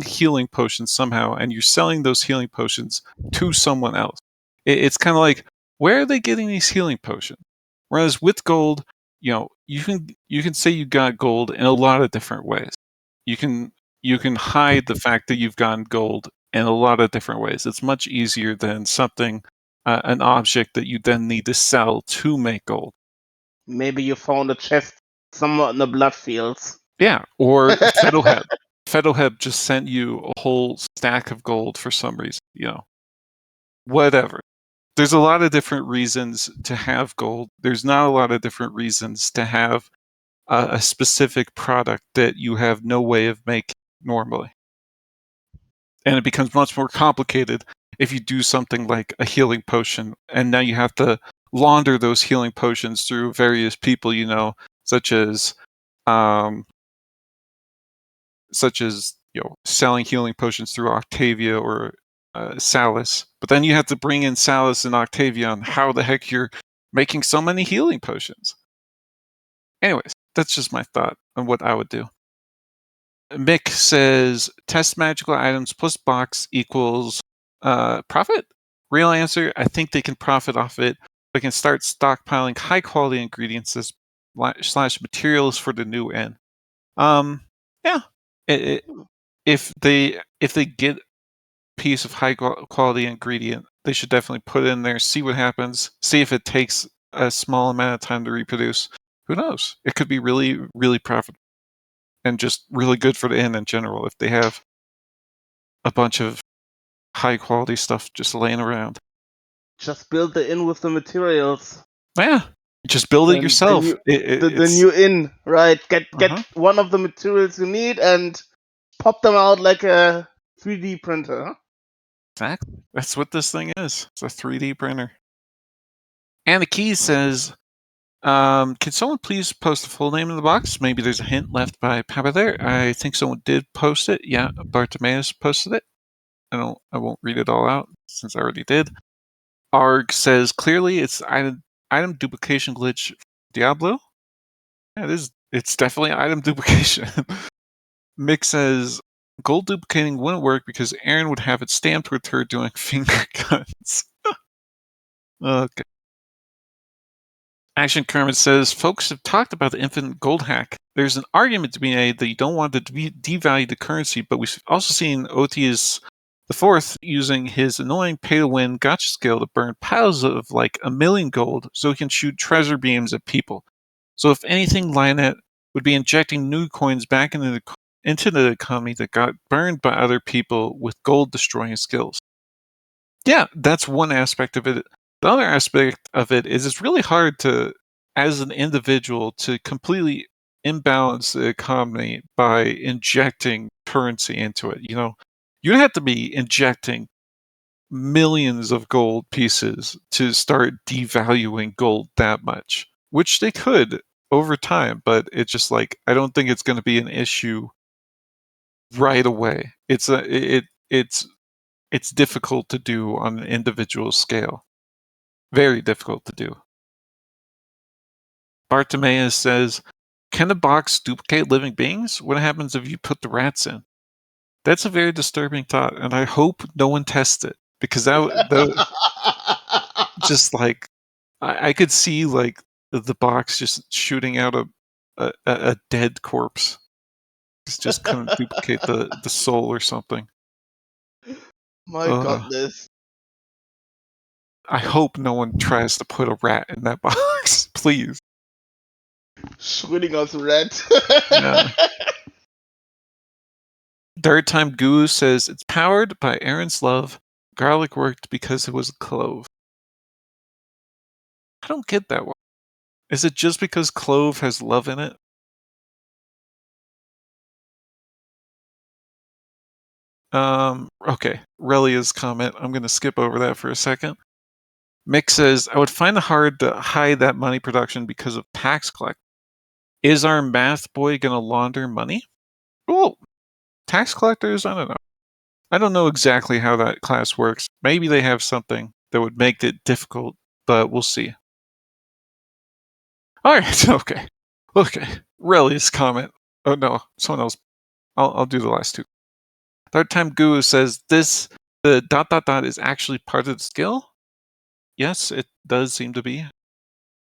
A: healing potions somehow, and you're selling those healing potions to someone else. It's kind of like, where are they getting these healing potions? Whereas with gold, you can say you got gold in a lot of different ways. You can hide the fact that you've gotten gold in a lot of different ways. It's much easier than something, an object that you then need to sell to make gold.
B: Maybe you found a chest somewhere in the blood fields.
A: Yeah, or Fiddleheb. Fiddleheb just sent you a whole stack of gold for some reason, whatever. There's a lot of different reasons to have gold. There's not a lot of different reasons to have a specific product that you have no way of making normally. And it becomes much more complicated if you do something like a healing potion, and now you have to launder those healing potions through various people, such as selling healing potions through Octavia or Salus. But then you have to bring in Salus and Octavia on how the heck you're making so many healing potions. Anyways, that's just my thought on what I would do. Mick says, test magical items plus box equals profit? Real answer, I think they can profit off it. They can start stockpiling high quality ingredients / materials for the new inn. Yeah. If they get a piece of high quality ingredient, they should definitely put it in there, see what happens, see if it takes a small amount of time to reproduce. Who knows? It could be really, really profitable and just really good for the inn in general if they have a bunch of high quality stuff just laying around.
B: Just build the inn with the materials.
A: Yeah, just build it yourself.
B: The new inn, right? Get one of the materials you need and pop them out like a 3D printer.
A: Exactly. That's what this thing is. It's a 3D printer. And the key says, can someone please post the full name in the box? Maybe there's a hint left by Papa there. I think someone did post it. Yeah, Bartimaeus posted it. I won't read it all out since I already did. Arg says, clearly it's item duplication glitch for Diablo. Yeah, it's definitely item duplication. Mick says, gold duplicating wouldn't work because Erin would have it stamped with her doing finger guns. Okay. Action Kermit says, folks have talked about the infinite gold hack. There's an argument to be made that you don't want to devalue the currency, but we've also seen Otius IV using his annoying pay-to-win gotcha skill to burn piles of like 1 million gold so he can shoot treasure beams at people. So if anything, Lyonette would be injecting new coins back into the economy that got burned by other people with gold-destroying skills. Yeah, that's one aspect of it. The other aspect of it is it's really hard to, as an individual, to completely imbalance the economy by injecting currency into it. You'd have to be injecting millions of gold pieces to start devaluing gold that much, which they could over time, but it's just like, I don't think it's going to be an issue right away. It's difficult to do on an individual scale. Very difficult to do. Bartimaeus says, can a box duplicate living beings? What happens if you put the rats in? That's a very disturbing thought, and I hope no one tests it, because that just like, I could see like the box just shooting out a dead corpse. It's just kind of duplicate the soul or something.
B: My goodness.
A: I hope no one tries to put a rat in that box, please.
B: Shooting us rat.
A: Yeah. Third time Goo says it's powered by Erin's love. Garlic worked because it was a clove. I don't get that one. Is it just because clove has love in it? Okay. Relia's comment. I'm going to skip over that for a second. Mick says, I would find it hard to hide that money production because of tax collect. Is our math boy going to launder money? Well, tax collectors, I don't know. I don't know exactly how that class works. Maybe they have something that would make it difficult, but we'll see. Alright, okay. Relia's comment. Oh no, someone else. I'll do the last two. Third time Guru says the ... is actually part of the skill? Yes, it does seem to be.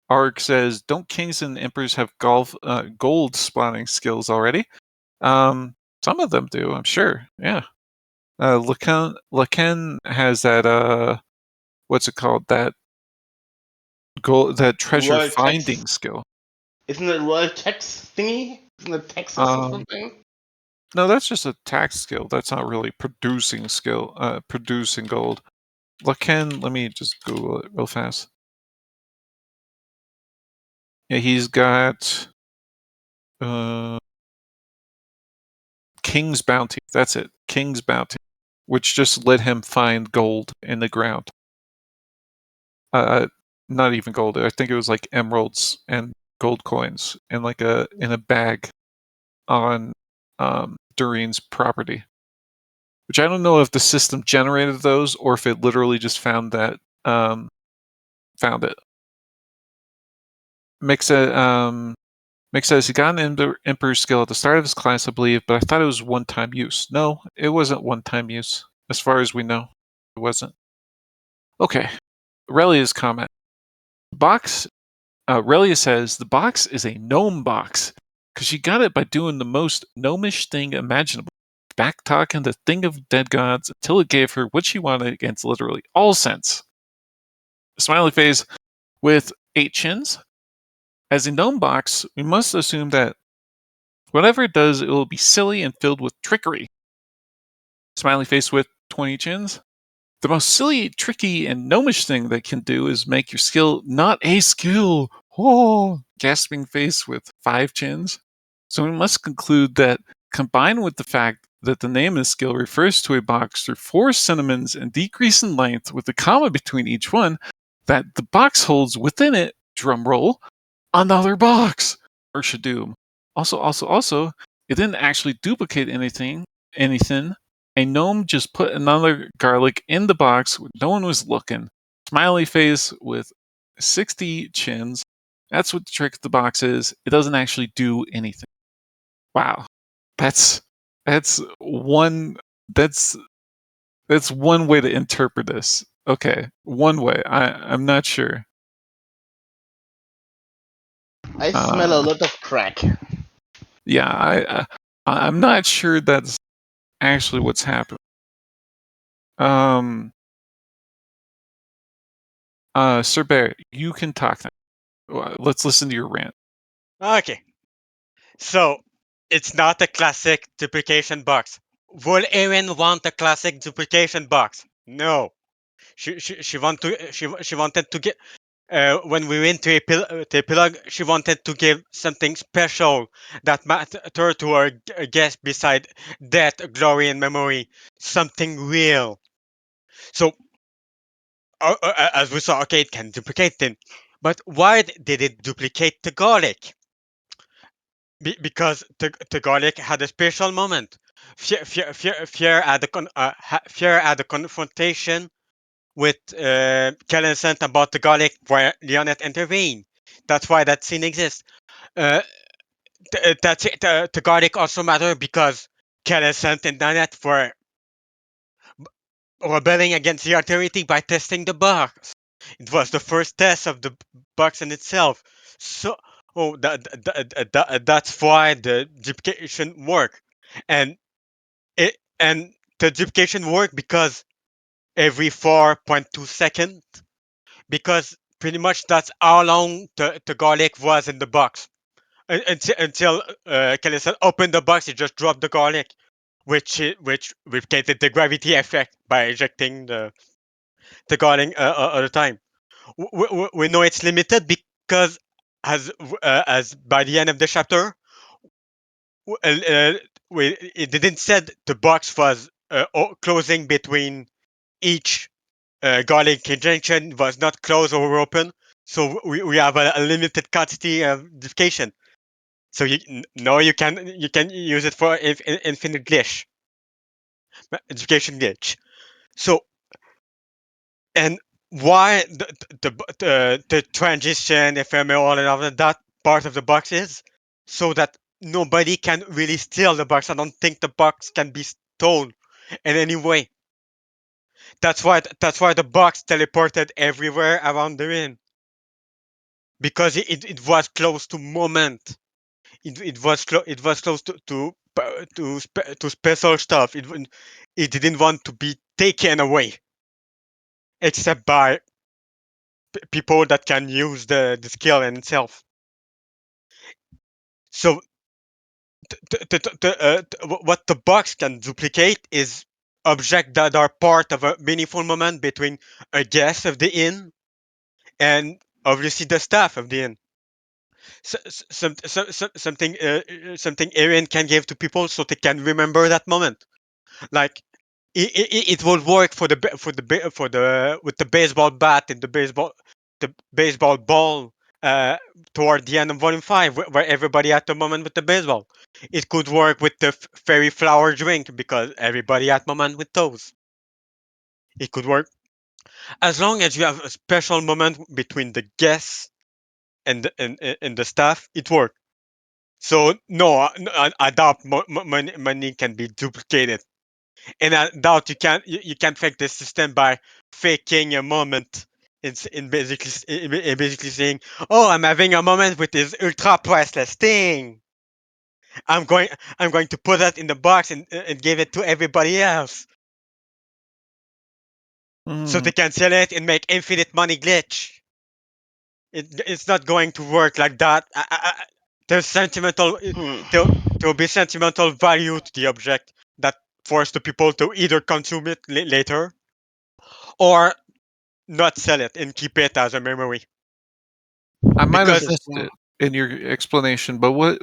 A: Arg says, don't kings and emperors have gold spawning skills already? Some of them do, I'm sure. Yeah. Laken has that what's it called? That treasure
B: royal
A: finding
B: tax.
A: skill.
B: Isn't it royal tax thingy? Texas or something?
A: No, that's just a tax skill. That's not really producing skill. Producing gold. Let me just Google it real fast. Yeah, he's got King's Bounty. That's it. King's Bounty, which just let him find gold in the ground. Not even gold. I think it was like emeralds and gold coins in a bag on Doreen's property. Which I don't know if the system generated those or if it literally just found it. Mick says he got an Emperor skill at the start of his class, I believe, but I thought it was one-time use. No, it wasn't one-time use. As far as we know, it wasn't. Okay, Relia's comment. Relia says the box is a gnome box because she got it by doing the most gnomish thing imaginable. Back-talking the thing of dead gods until it gave her what she wanted against literally all sense. Smiley face with 8 chins. As a gnome box, we must assume that whatever it does, it will be silly and filled with trickery. Smiley face with 20 chins. The most silly, tricky, and gnomish thing that can do is make your skill not a skill. Oh, gasping face with 5 chins. So we must conclude that, combined with the fact that the name of the skill refers to a box through 4 cinnamons and decrease in length with a comma between each one, that the box holds within it, drumroll, another box. Ursha Doom. Also, it didn't actually duplicate anything. A gnome just put another garlic in the box when no one was looking. Smiley face with 60 chins. That's what the trick of the box is. It doesn't actually do anything. Wow. That's one way to interpret this. Okay, one way. I'm not sure.
B: I smell a lot of crack.
A: Yeah, I'm not sure that's actually what's happening. Sir Bear, you can talk now. Let's listen to your rant.
D: Okay. So, it's not a classic duplication box. Would Erin want a classic duplication box? No. She wanted to get when we went to the epilogue, she wanted to give something special that mattered to our guest beside death, glory, and memory. Something real. So, as we saw, okay, it can duplicate them. But why did it duplicate the garlic? Because the garlic had a special moment. Fear had a confrontation with Kellenson about the garlic where Lyonette intervened. That's why that scene exists. That's it. The garlic also mattered because Kellenson and Lyonette were rebelling against the authority by testing the box. It was the first test of the box in itself. So, that's why the duplication worked. And the duplication worked because every 4.2 seconds, because pretty much that's how long the garlic was in the box. Until Kellison opened the box, he just dropped the garlic, which replicated the gravity effect by ejecting the garlic all the time. We know it's limited because as by the end of the chapter, it didn't said the box was closing between each garlic conjunction was not closed or open, so we have a limited quantity of duplication. So now you can use it for infinite glitch, duplication glitch. So, and why the transition ephemeral and all of that part of the box is so that nobody can really steal the box. I don't think the box can be stolen in any way. That's why the box teleported everywhere around the ring, because it was close to moment. It was close to special stuff. It didn't want to be taken away, except by people that can use the skill in itself. So what the box can duplicate is objects that are part of a meaningful moment between a guest of the inn and obviously the staff of the inn. Something Erin can give to people so they can remember that moment. Like it will work for the with the baseball bat and the baseball ball toward the end of Volume 5, where everybody had the moment with the baseball. It could work with the fairy flower drink because everybody had moment with those. It could work as long as you have a special moment between the guests and the staff. It works. So no, I doubt money can be duplicated, and I doubt you can't fake the system by faking a moment in basically saying, "Oh, I'm having a moment with this ultra priceless thing. I'm going I'm going to put that in the box and give it to everybody else so they can sell it and make infinite money glitch." It's not going to work like that. There's sentimental. There will be sentimental value to the object that force the people to either consume it later or not sell it and keep it as a memory.
A: I might have
D: Because
A: missed it in your explanation, but what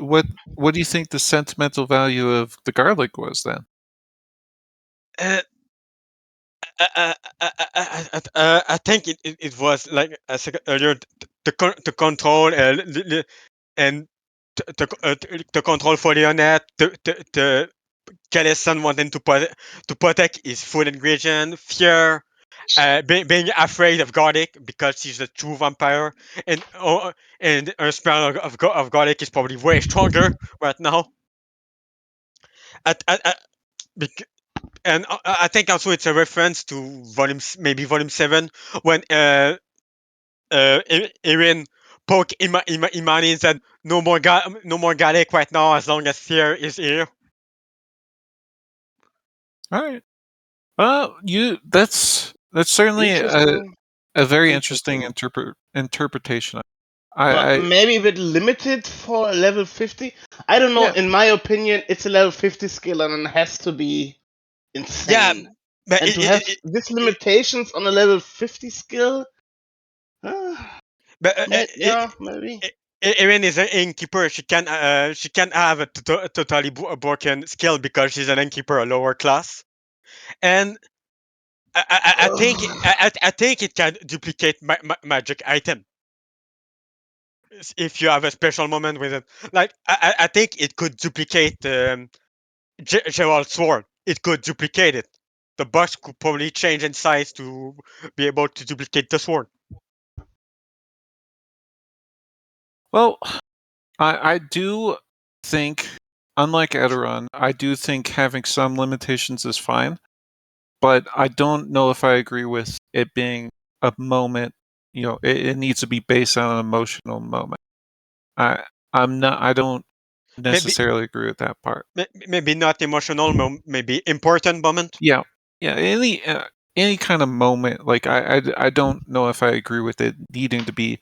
A: do you think the sentimental value of the garlic was then?
D: I think it was like I said earlier to control and to control for Lyonette, to Kellyson wanting to protect his food ingredient, fear, being afraid of garlic because she's a true vampire, and her smell of garlic is probably way stronger right now. At, at, at, and I think also it's a reference to volume 7 when Erin poked Imani and said, no more garlic right now as long as fear is here.
A: All right. Well, that's certainly a very interesting interpretation.
B: But
A: I
B: maybe a bit limited for a level 50. I don't know.
A: yeah.
B: In my opinion, it's a level 50 skill and it has to be
D: Yeah,
B: insane.
D: but
B: And to have these limitations on a level 50 skill,
D: but
B: yeah, maybe.
D: Erin is an innkeeper. She can have a totally broken skill because she's an innkeeper, a lower class, and I think it can duplicate magic item if you have a special moment with it. Like I think it could duplicate Gerald's sword. It could duplicate it. The box could probably change in size to be able to duplicate the sword.
A: Well, I do think, unlike Edoron, I do think having some limitations is fine, but I don't know if I agree with it being a moment. You know, it needs to be based on an emotional moment. I don't
D: Maybe
A: necessarily agree with that part.
D: maybe not emotional, maybe important moment.
A: Yeah, yeah. Any kind of moment, like I don't know if I agree with it needing to be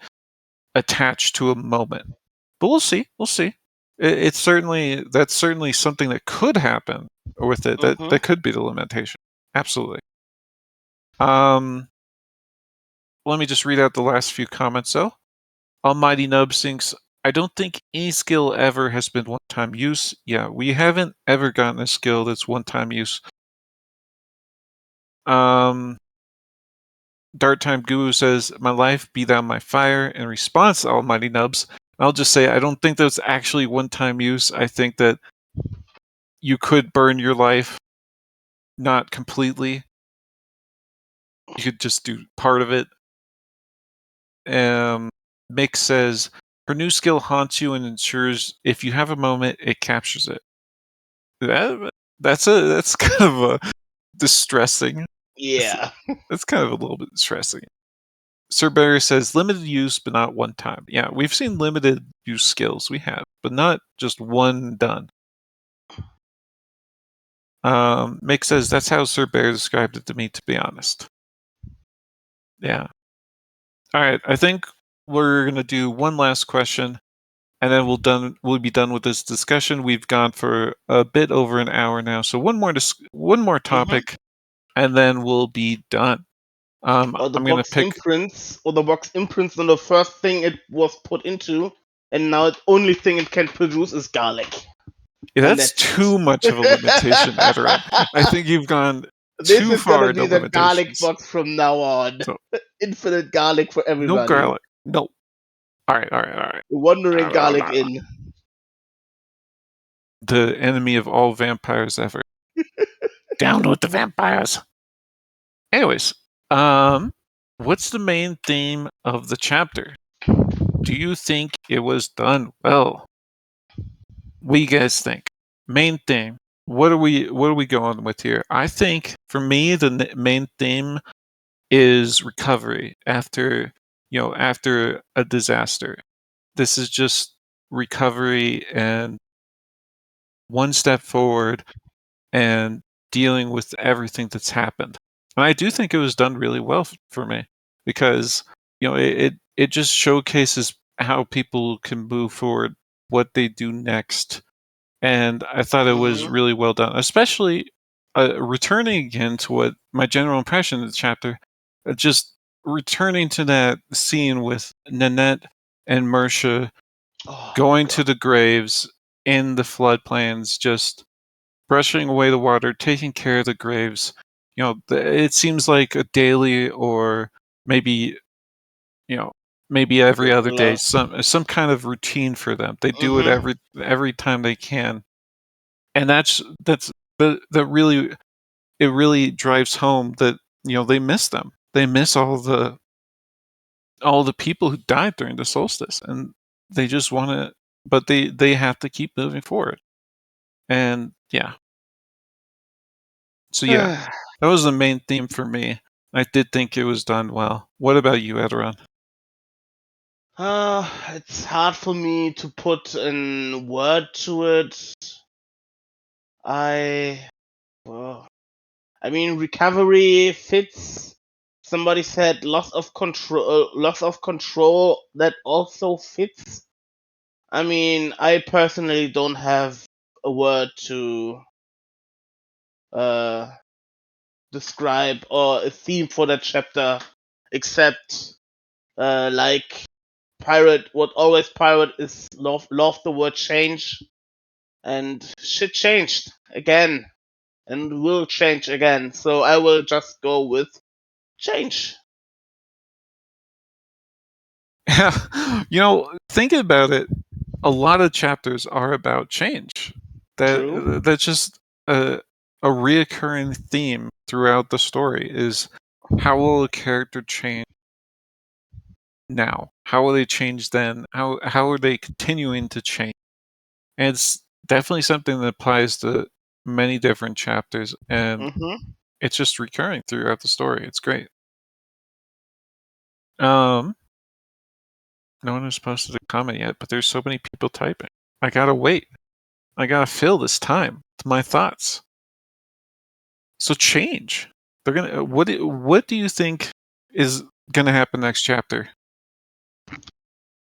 A: attached to a moment, but we'll see. We'll see. It's certainly that's certainly something that could happen with it. That could be the limitation. Absolutely. Let me just read out the last few comments though. Almighty Nub thinks, I don't think any skill ever has been one-time use. Yeah, we haven't ever gotten a skill that's one-time use. Dart Time Guru says, my life be thou my fire. In response to Almighty Nubs, I'll just say I don't think that's actually one-time use. I think that you could burn your life, not completely. You could just do part of it. Mick says, her new skill haunts you and ensures if you have a moment, it captures it. That's kind of a distressing.
B: Yeah.
A: That's kind of a little bit distressing. Sir Barry says limited use, but not one time. Yeah, we've seen limited use skills. We have, but not just one done. Mick says that's how Sir Bear described it to me. To be honest, yeah. All right, I think we're gonna do one last question, and then we'll be done with this discussion. We've gone for a bit over an hour now, so one more topic, and then we'll be done.
B: Or the
A: I'm gonna
B: box
A: pick.
B: imprints, or the box imprints on the first thing it was put into, and now the only thing it can produce is garlic.
A: That's too much of a limitation, Erin. I think you've gone
B: This
A: too
B: is gonna
A: far
B: be
A: into
B: the garlic
A: limitations.
B: box from now on.
A: So,
B: Infinite garlic for
A: no
B: everybody.
A: garlic. No. All right.
B: Wandering garlic in.
A: The enemy of all vampires ever. Down with the vampires. Anyways, what's the main theme of the chapter? Do you think it was done well? What do you guys think? Main theme. What are we going with here? I think for me the main theme is recovery after a disaster. This is just recovery and one step forward and dealing with everything that's happened. And I do think it was done really well for me because it just showcases how people can move forward, what they do next, and I thought it was really well done, especially returning again to what my general impression of the chapter, just returning to that scene with Nanette and Mersha going to the graves in the floodplains, just brushing away the water, taking care of the graves. It seems like a daily or maybe every other day, some kind of routine for them. They do it every time they can, and that really drives home that they miss them. They miss all the people who died during the solstice, and they just want to, but they have to keep moving forward. And so that was the main theme for me. I did think it was done well. What about you, Erin?
B: It's hard for me to put a word to it. I mean, recovery fits. Somebody said loss of control. That also fits. I mean, I personally don't have a word to describe or a theme for that chapter, except like pirate. What always pirate is love the word change, and shit changed again, and will change again. So I will just go with change.
A: Thinking about it, a lot of chapters are about change. That's just a reoccurring theme throughout the story is how will a character change now? How will they change then? How are they continuing to change? And it's definitely something that applies to many different chapters, and it's just recurring throughout the story. It's great. No one has posted a comment yet, but there's so many people typing. I gotta wait. I gotta fill this time with my thoughts. So change. They're gonna. What do you think is gonna happen next chapter?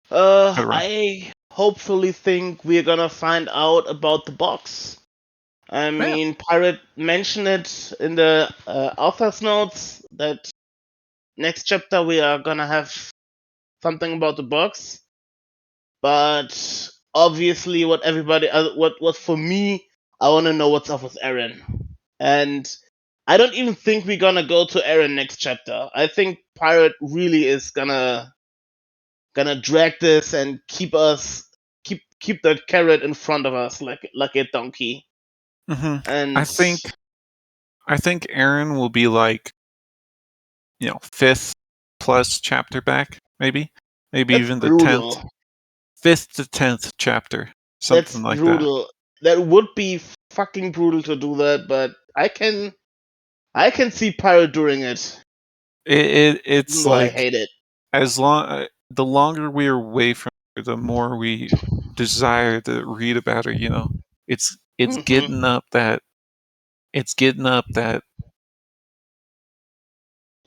B: I hopefully think we're gonna find out about the box. I mean, Pirate mentioned it in the author's notes that next chapter we are gonna have something about the box. But obviously, what for me, I want to know what's up with Erin, and I don't even think we're gonna go to Erin next chapter. I think Pirate really is gonna drag this and keep that carrot in front of us like a donkey. And
A: I think Erin will be like, 5th plus chapter back, maybe even the 10th, 5th to 10th chapter, something like
B: brutal. That would be fucking brutal to do that, but I can see Pirate doing it.
A: It's like,
B: I hate it.
A: as long the longer we are away from her, the more we desire to read about her. It's getting up that.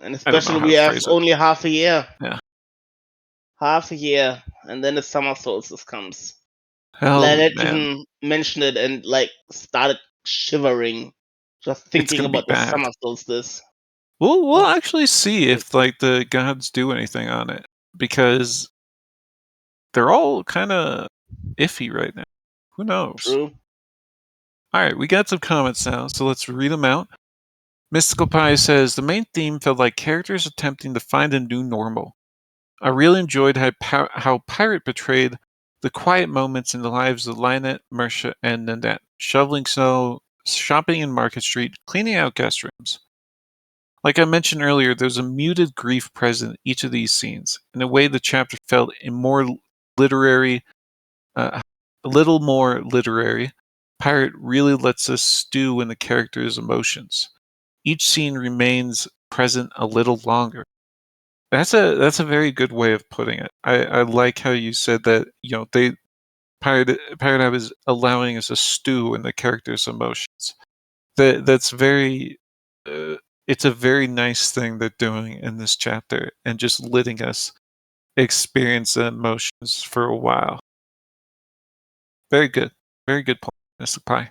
B: And especially we have only half a year.
A: Yeah.
B: Half a year. and then the summer solstice comes.
A: Hell,
B: Lyonette
A: man,
B: even mentioned it and started shivering just
A: it's
B: thinking
A: gonna be
B: about the
A: bad.
B: summer solstice.
A: We'll actually see if the gods do anything on it, because they're all kind of iffy right now. Who knows?
B: True.
A: All right, we got some comments now, so let's read them out. Mystical Pie says the main theme felt like characters attempting to find a new normal. I really enjoyed how Pirate portrayed the quiet moments in the lives of Lyonette, Mercia, and Nanette, shoveling snow, shopping in Market Street, cleaning out guest rooms. Like I mentioned earlier, there's a muted grief present in each of these scenes. In a way, the chapter felt a little more literary. Pirate really lets us stew in the characters' emotions. Each scene remains present a little longer. That's a very good way of putting it. I like how you said that, Pirate Eye is allowing us to stew in the characters' emotions. That's very it's a very nice thing they're doing in this chapter, and just letting us experience the emotions for a while. Very good. Very good point, Mr. Pie.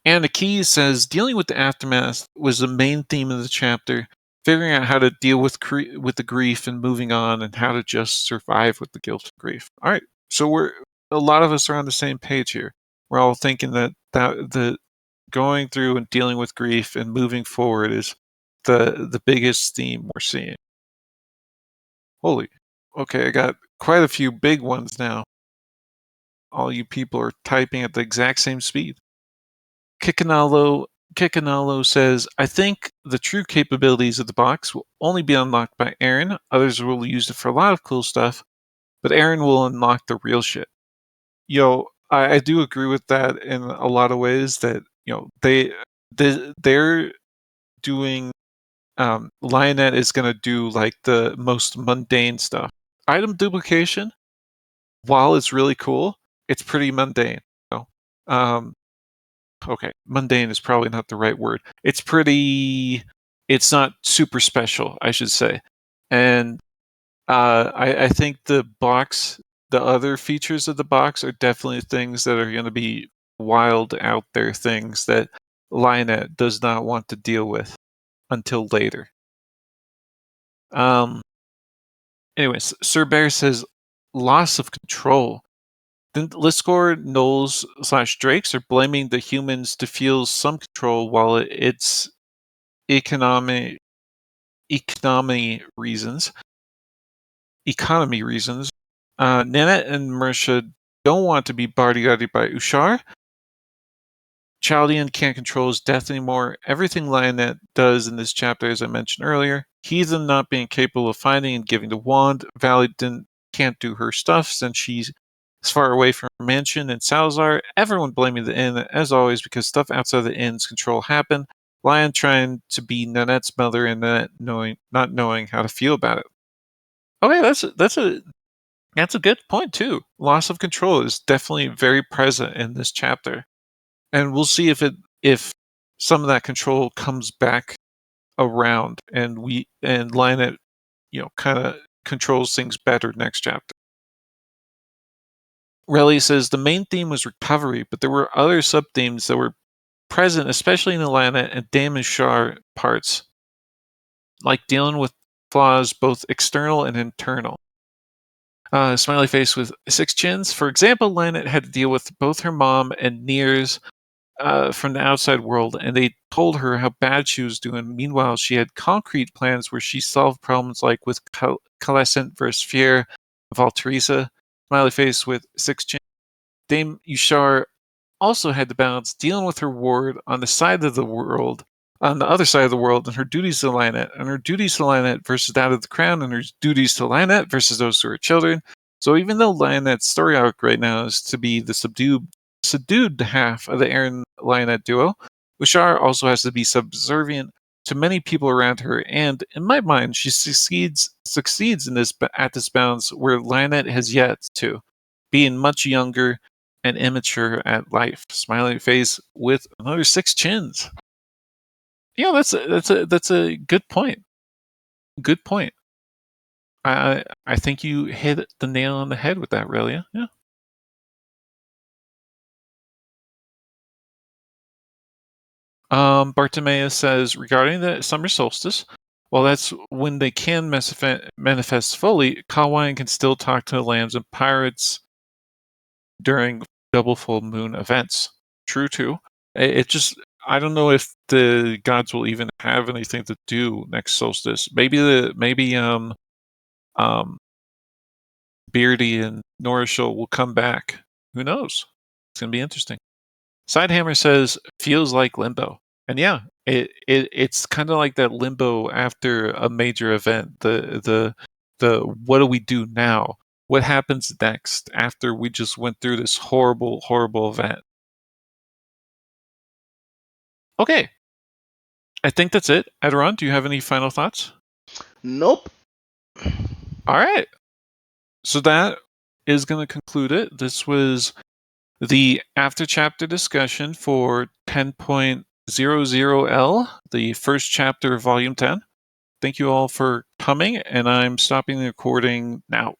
A: And the key says dealing with the aftermath was the main theme of the chapter, figuring out how to deal with the grief and moving on, and how to just survive with the guilt and grief. All right, so a lot of us are on the same page here. We're all thinking that the going through and dealing with grief and moving forward is the biggest theme we're seeing. Holy, okay, I got quite a few big ones now. All you people are typing at the exact same speed. Kikanalo says, I think the true capabilities of the box will only be unlocked by Erin. Others will use it for a lot of cool stuff, but Erin will unlock the real shit. I do agree with that in a lot of ways, that, they're doing, Lyonette is going to do like the most mundane stuff. Item duplication, while it's really cool, it's pretty mundane. Okay, mundane is probably not the right word. It's not super special, I should say. And I think the other features of the box are definitely things that are going to be wild out there things that Lyonette does not want to deal with until later. Anyways, Sir Bear says loss of control. Then Liscor, Knowles / Drakes are blaming the humans to feel some control, while it's economy reasons. Nanette and Mercia don't want to be bodyguarded by Ushar. Chaldean can't control his death anymore. Everything Lyonette does in this chapter, as I mentioned earlier. Heathen not being capable of finding and giving the wand. Valley can't do her stuff since she's far away from her mansion. And Salazar, everyone blaming the inn, as always, because stuff outside the inn's control happened. Lion trying to be Nanette's mother and Nanette not knowing how to feel about it. Okay, that's a good point too. Loss of control is definitely very present in this chapter, and we'll see if some of that control comes back around, and Lyonette, kind of controls things better next chapter. Relly says the main theme was recovery, but there were other sub themes that were present, especially in the Lyonette and Damon Shar parts, like dealing with flaws both external and internal. Smiley face with 6 chins. For example, Lyonette had to deal with both her mom and Nears from the outside world, and they told her how bad she was doing. Meanwhile, she had concrete plans where she solved problems like with Calescent versus Fier, Valteresa. Smiley face with 6 chins. Dame Ushar also had to balance dealing with her ward on the other side of the world, and her duties to Lyonette, and her duties to Lyonette versus that of the crown, and her duties to Lyonette versus those who are children. So even though Lyonette's story arc right now is to be the subdued half of the Erin Lyonette duo, Ushar also has to be subservient to many people around her, and in my mind, she succeeds in this at this balance where Lyonette has yet to, being much younger and immature at life. Smiley face with another 6 chins. That's a good point. Good point. I think you hit the nail on the head with that, Relia. Yeah. Bartimaeus says, regarding the summer solstice, while that's when they can manifest fully, Kawine can still talk to the lands and pirates during double full moon events. True, too. It just, I don't know if the gods will even have anything to do next solstice. Maybe Beardy and Norishal will come back. Who knows? It's gonna be interesting. Sidehammer says, feels like limbo. And yeah, it's kind of like that limbo after a major event. The what do we do now? What happens next after we just went through this horrible, horrible event? Okay. I think that's it. Aderon, do you have any final thoughts?
B: Nope.
A: All right. So that is going to conclude it. This was the after chapter discussion for 10.00L, the first chapter of Volume 10. Thank you all for coming, and I'm stopping the recording now.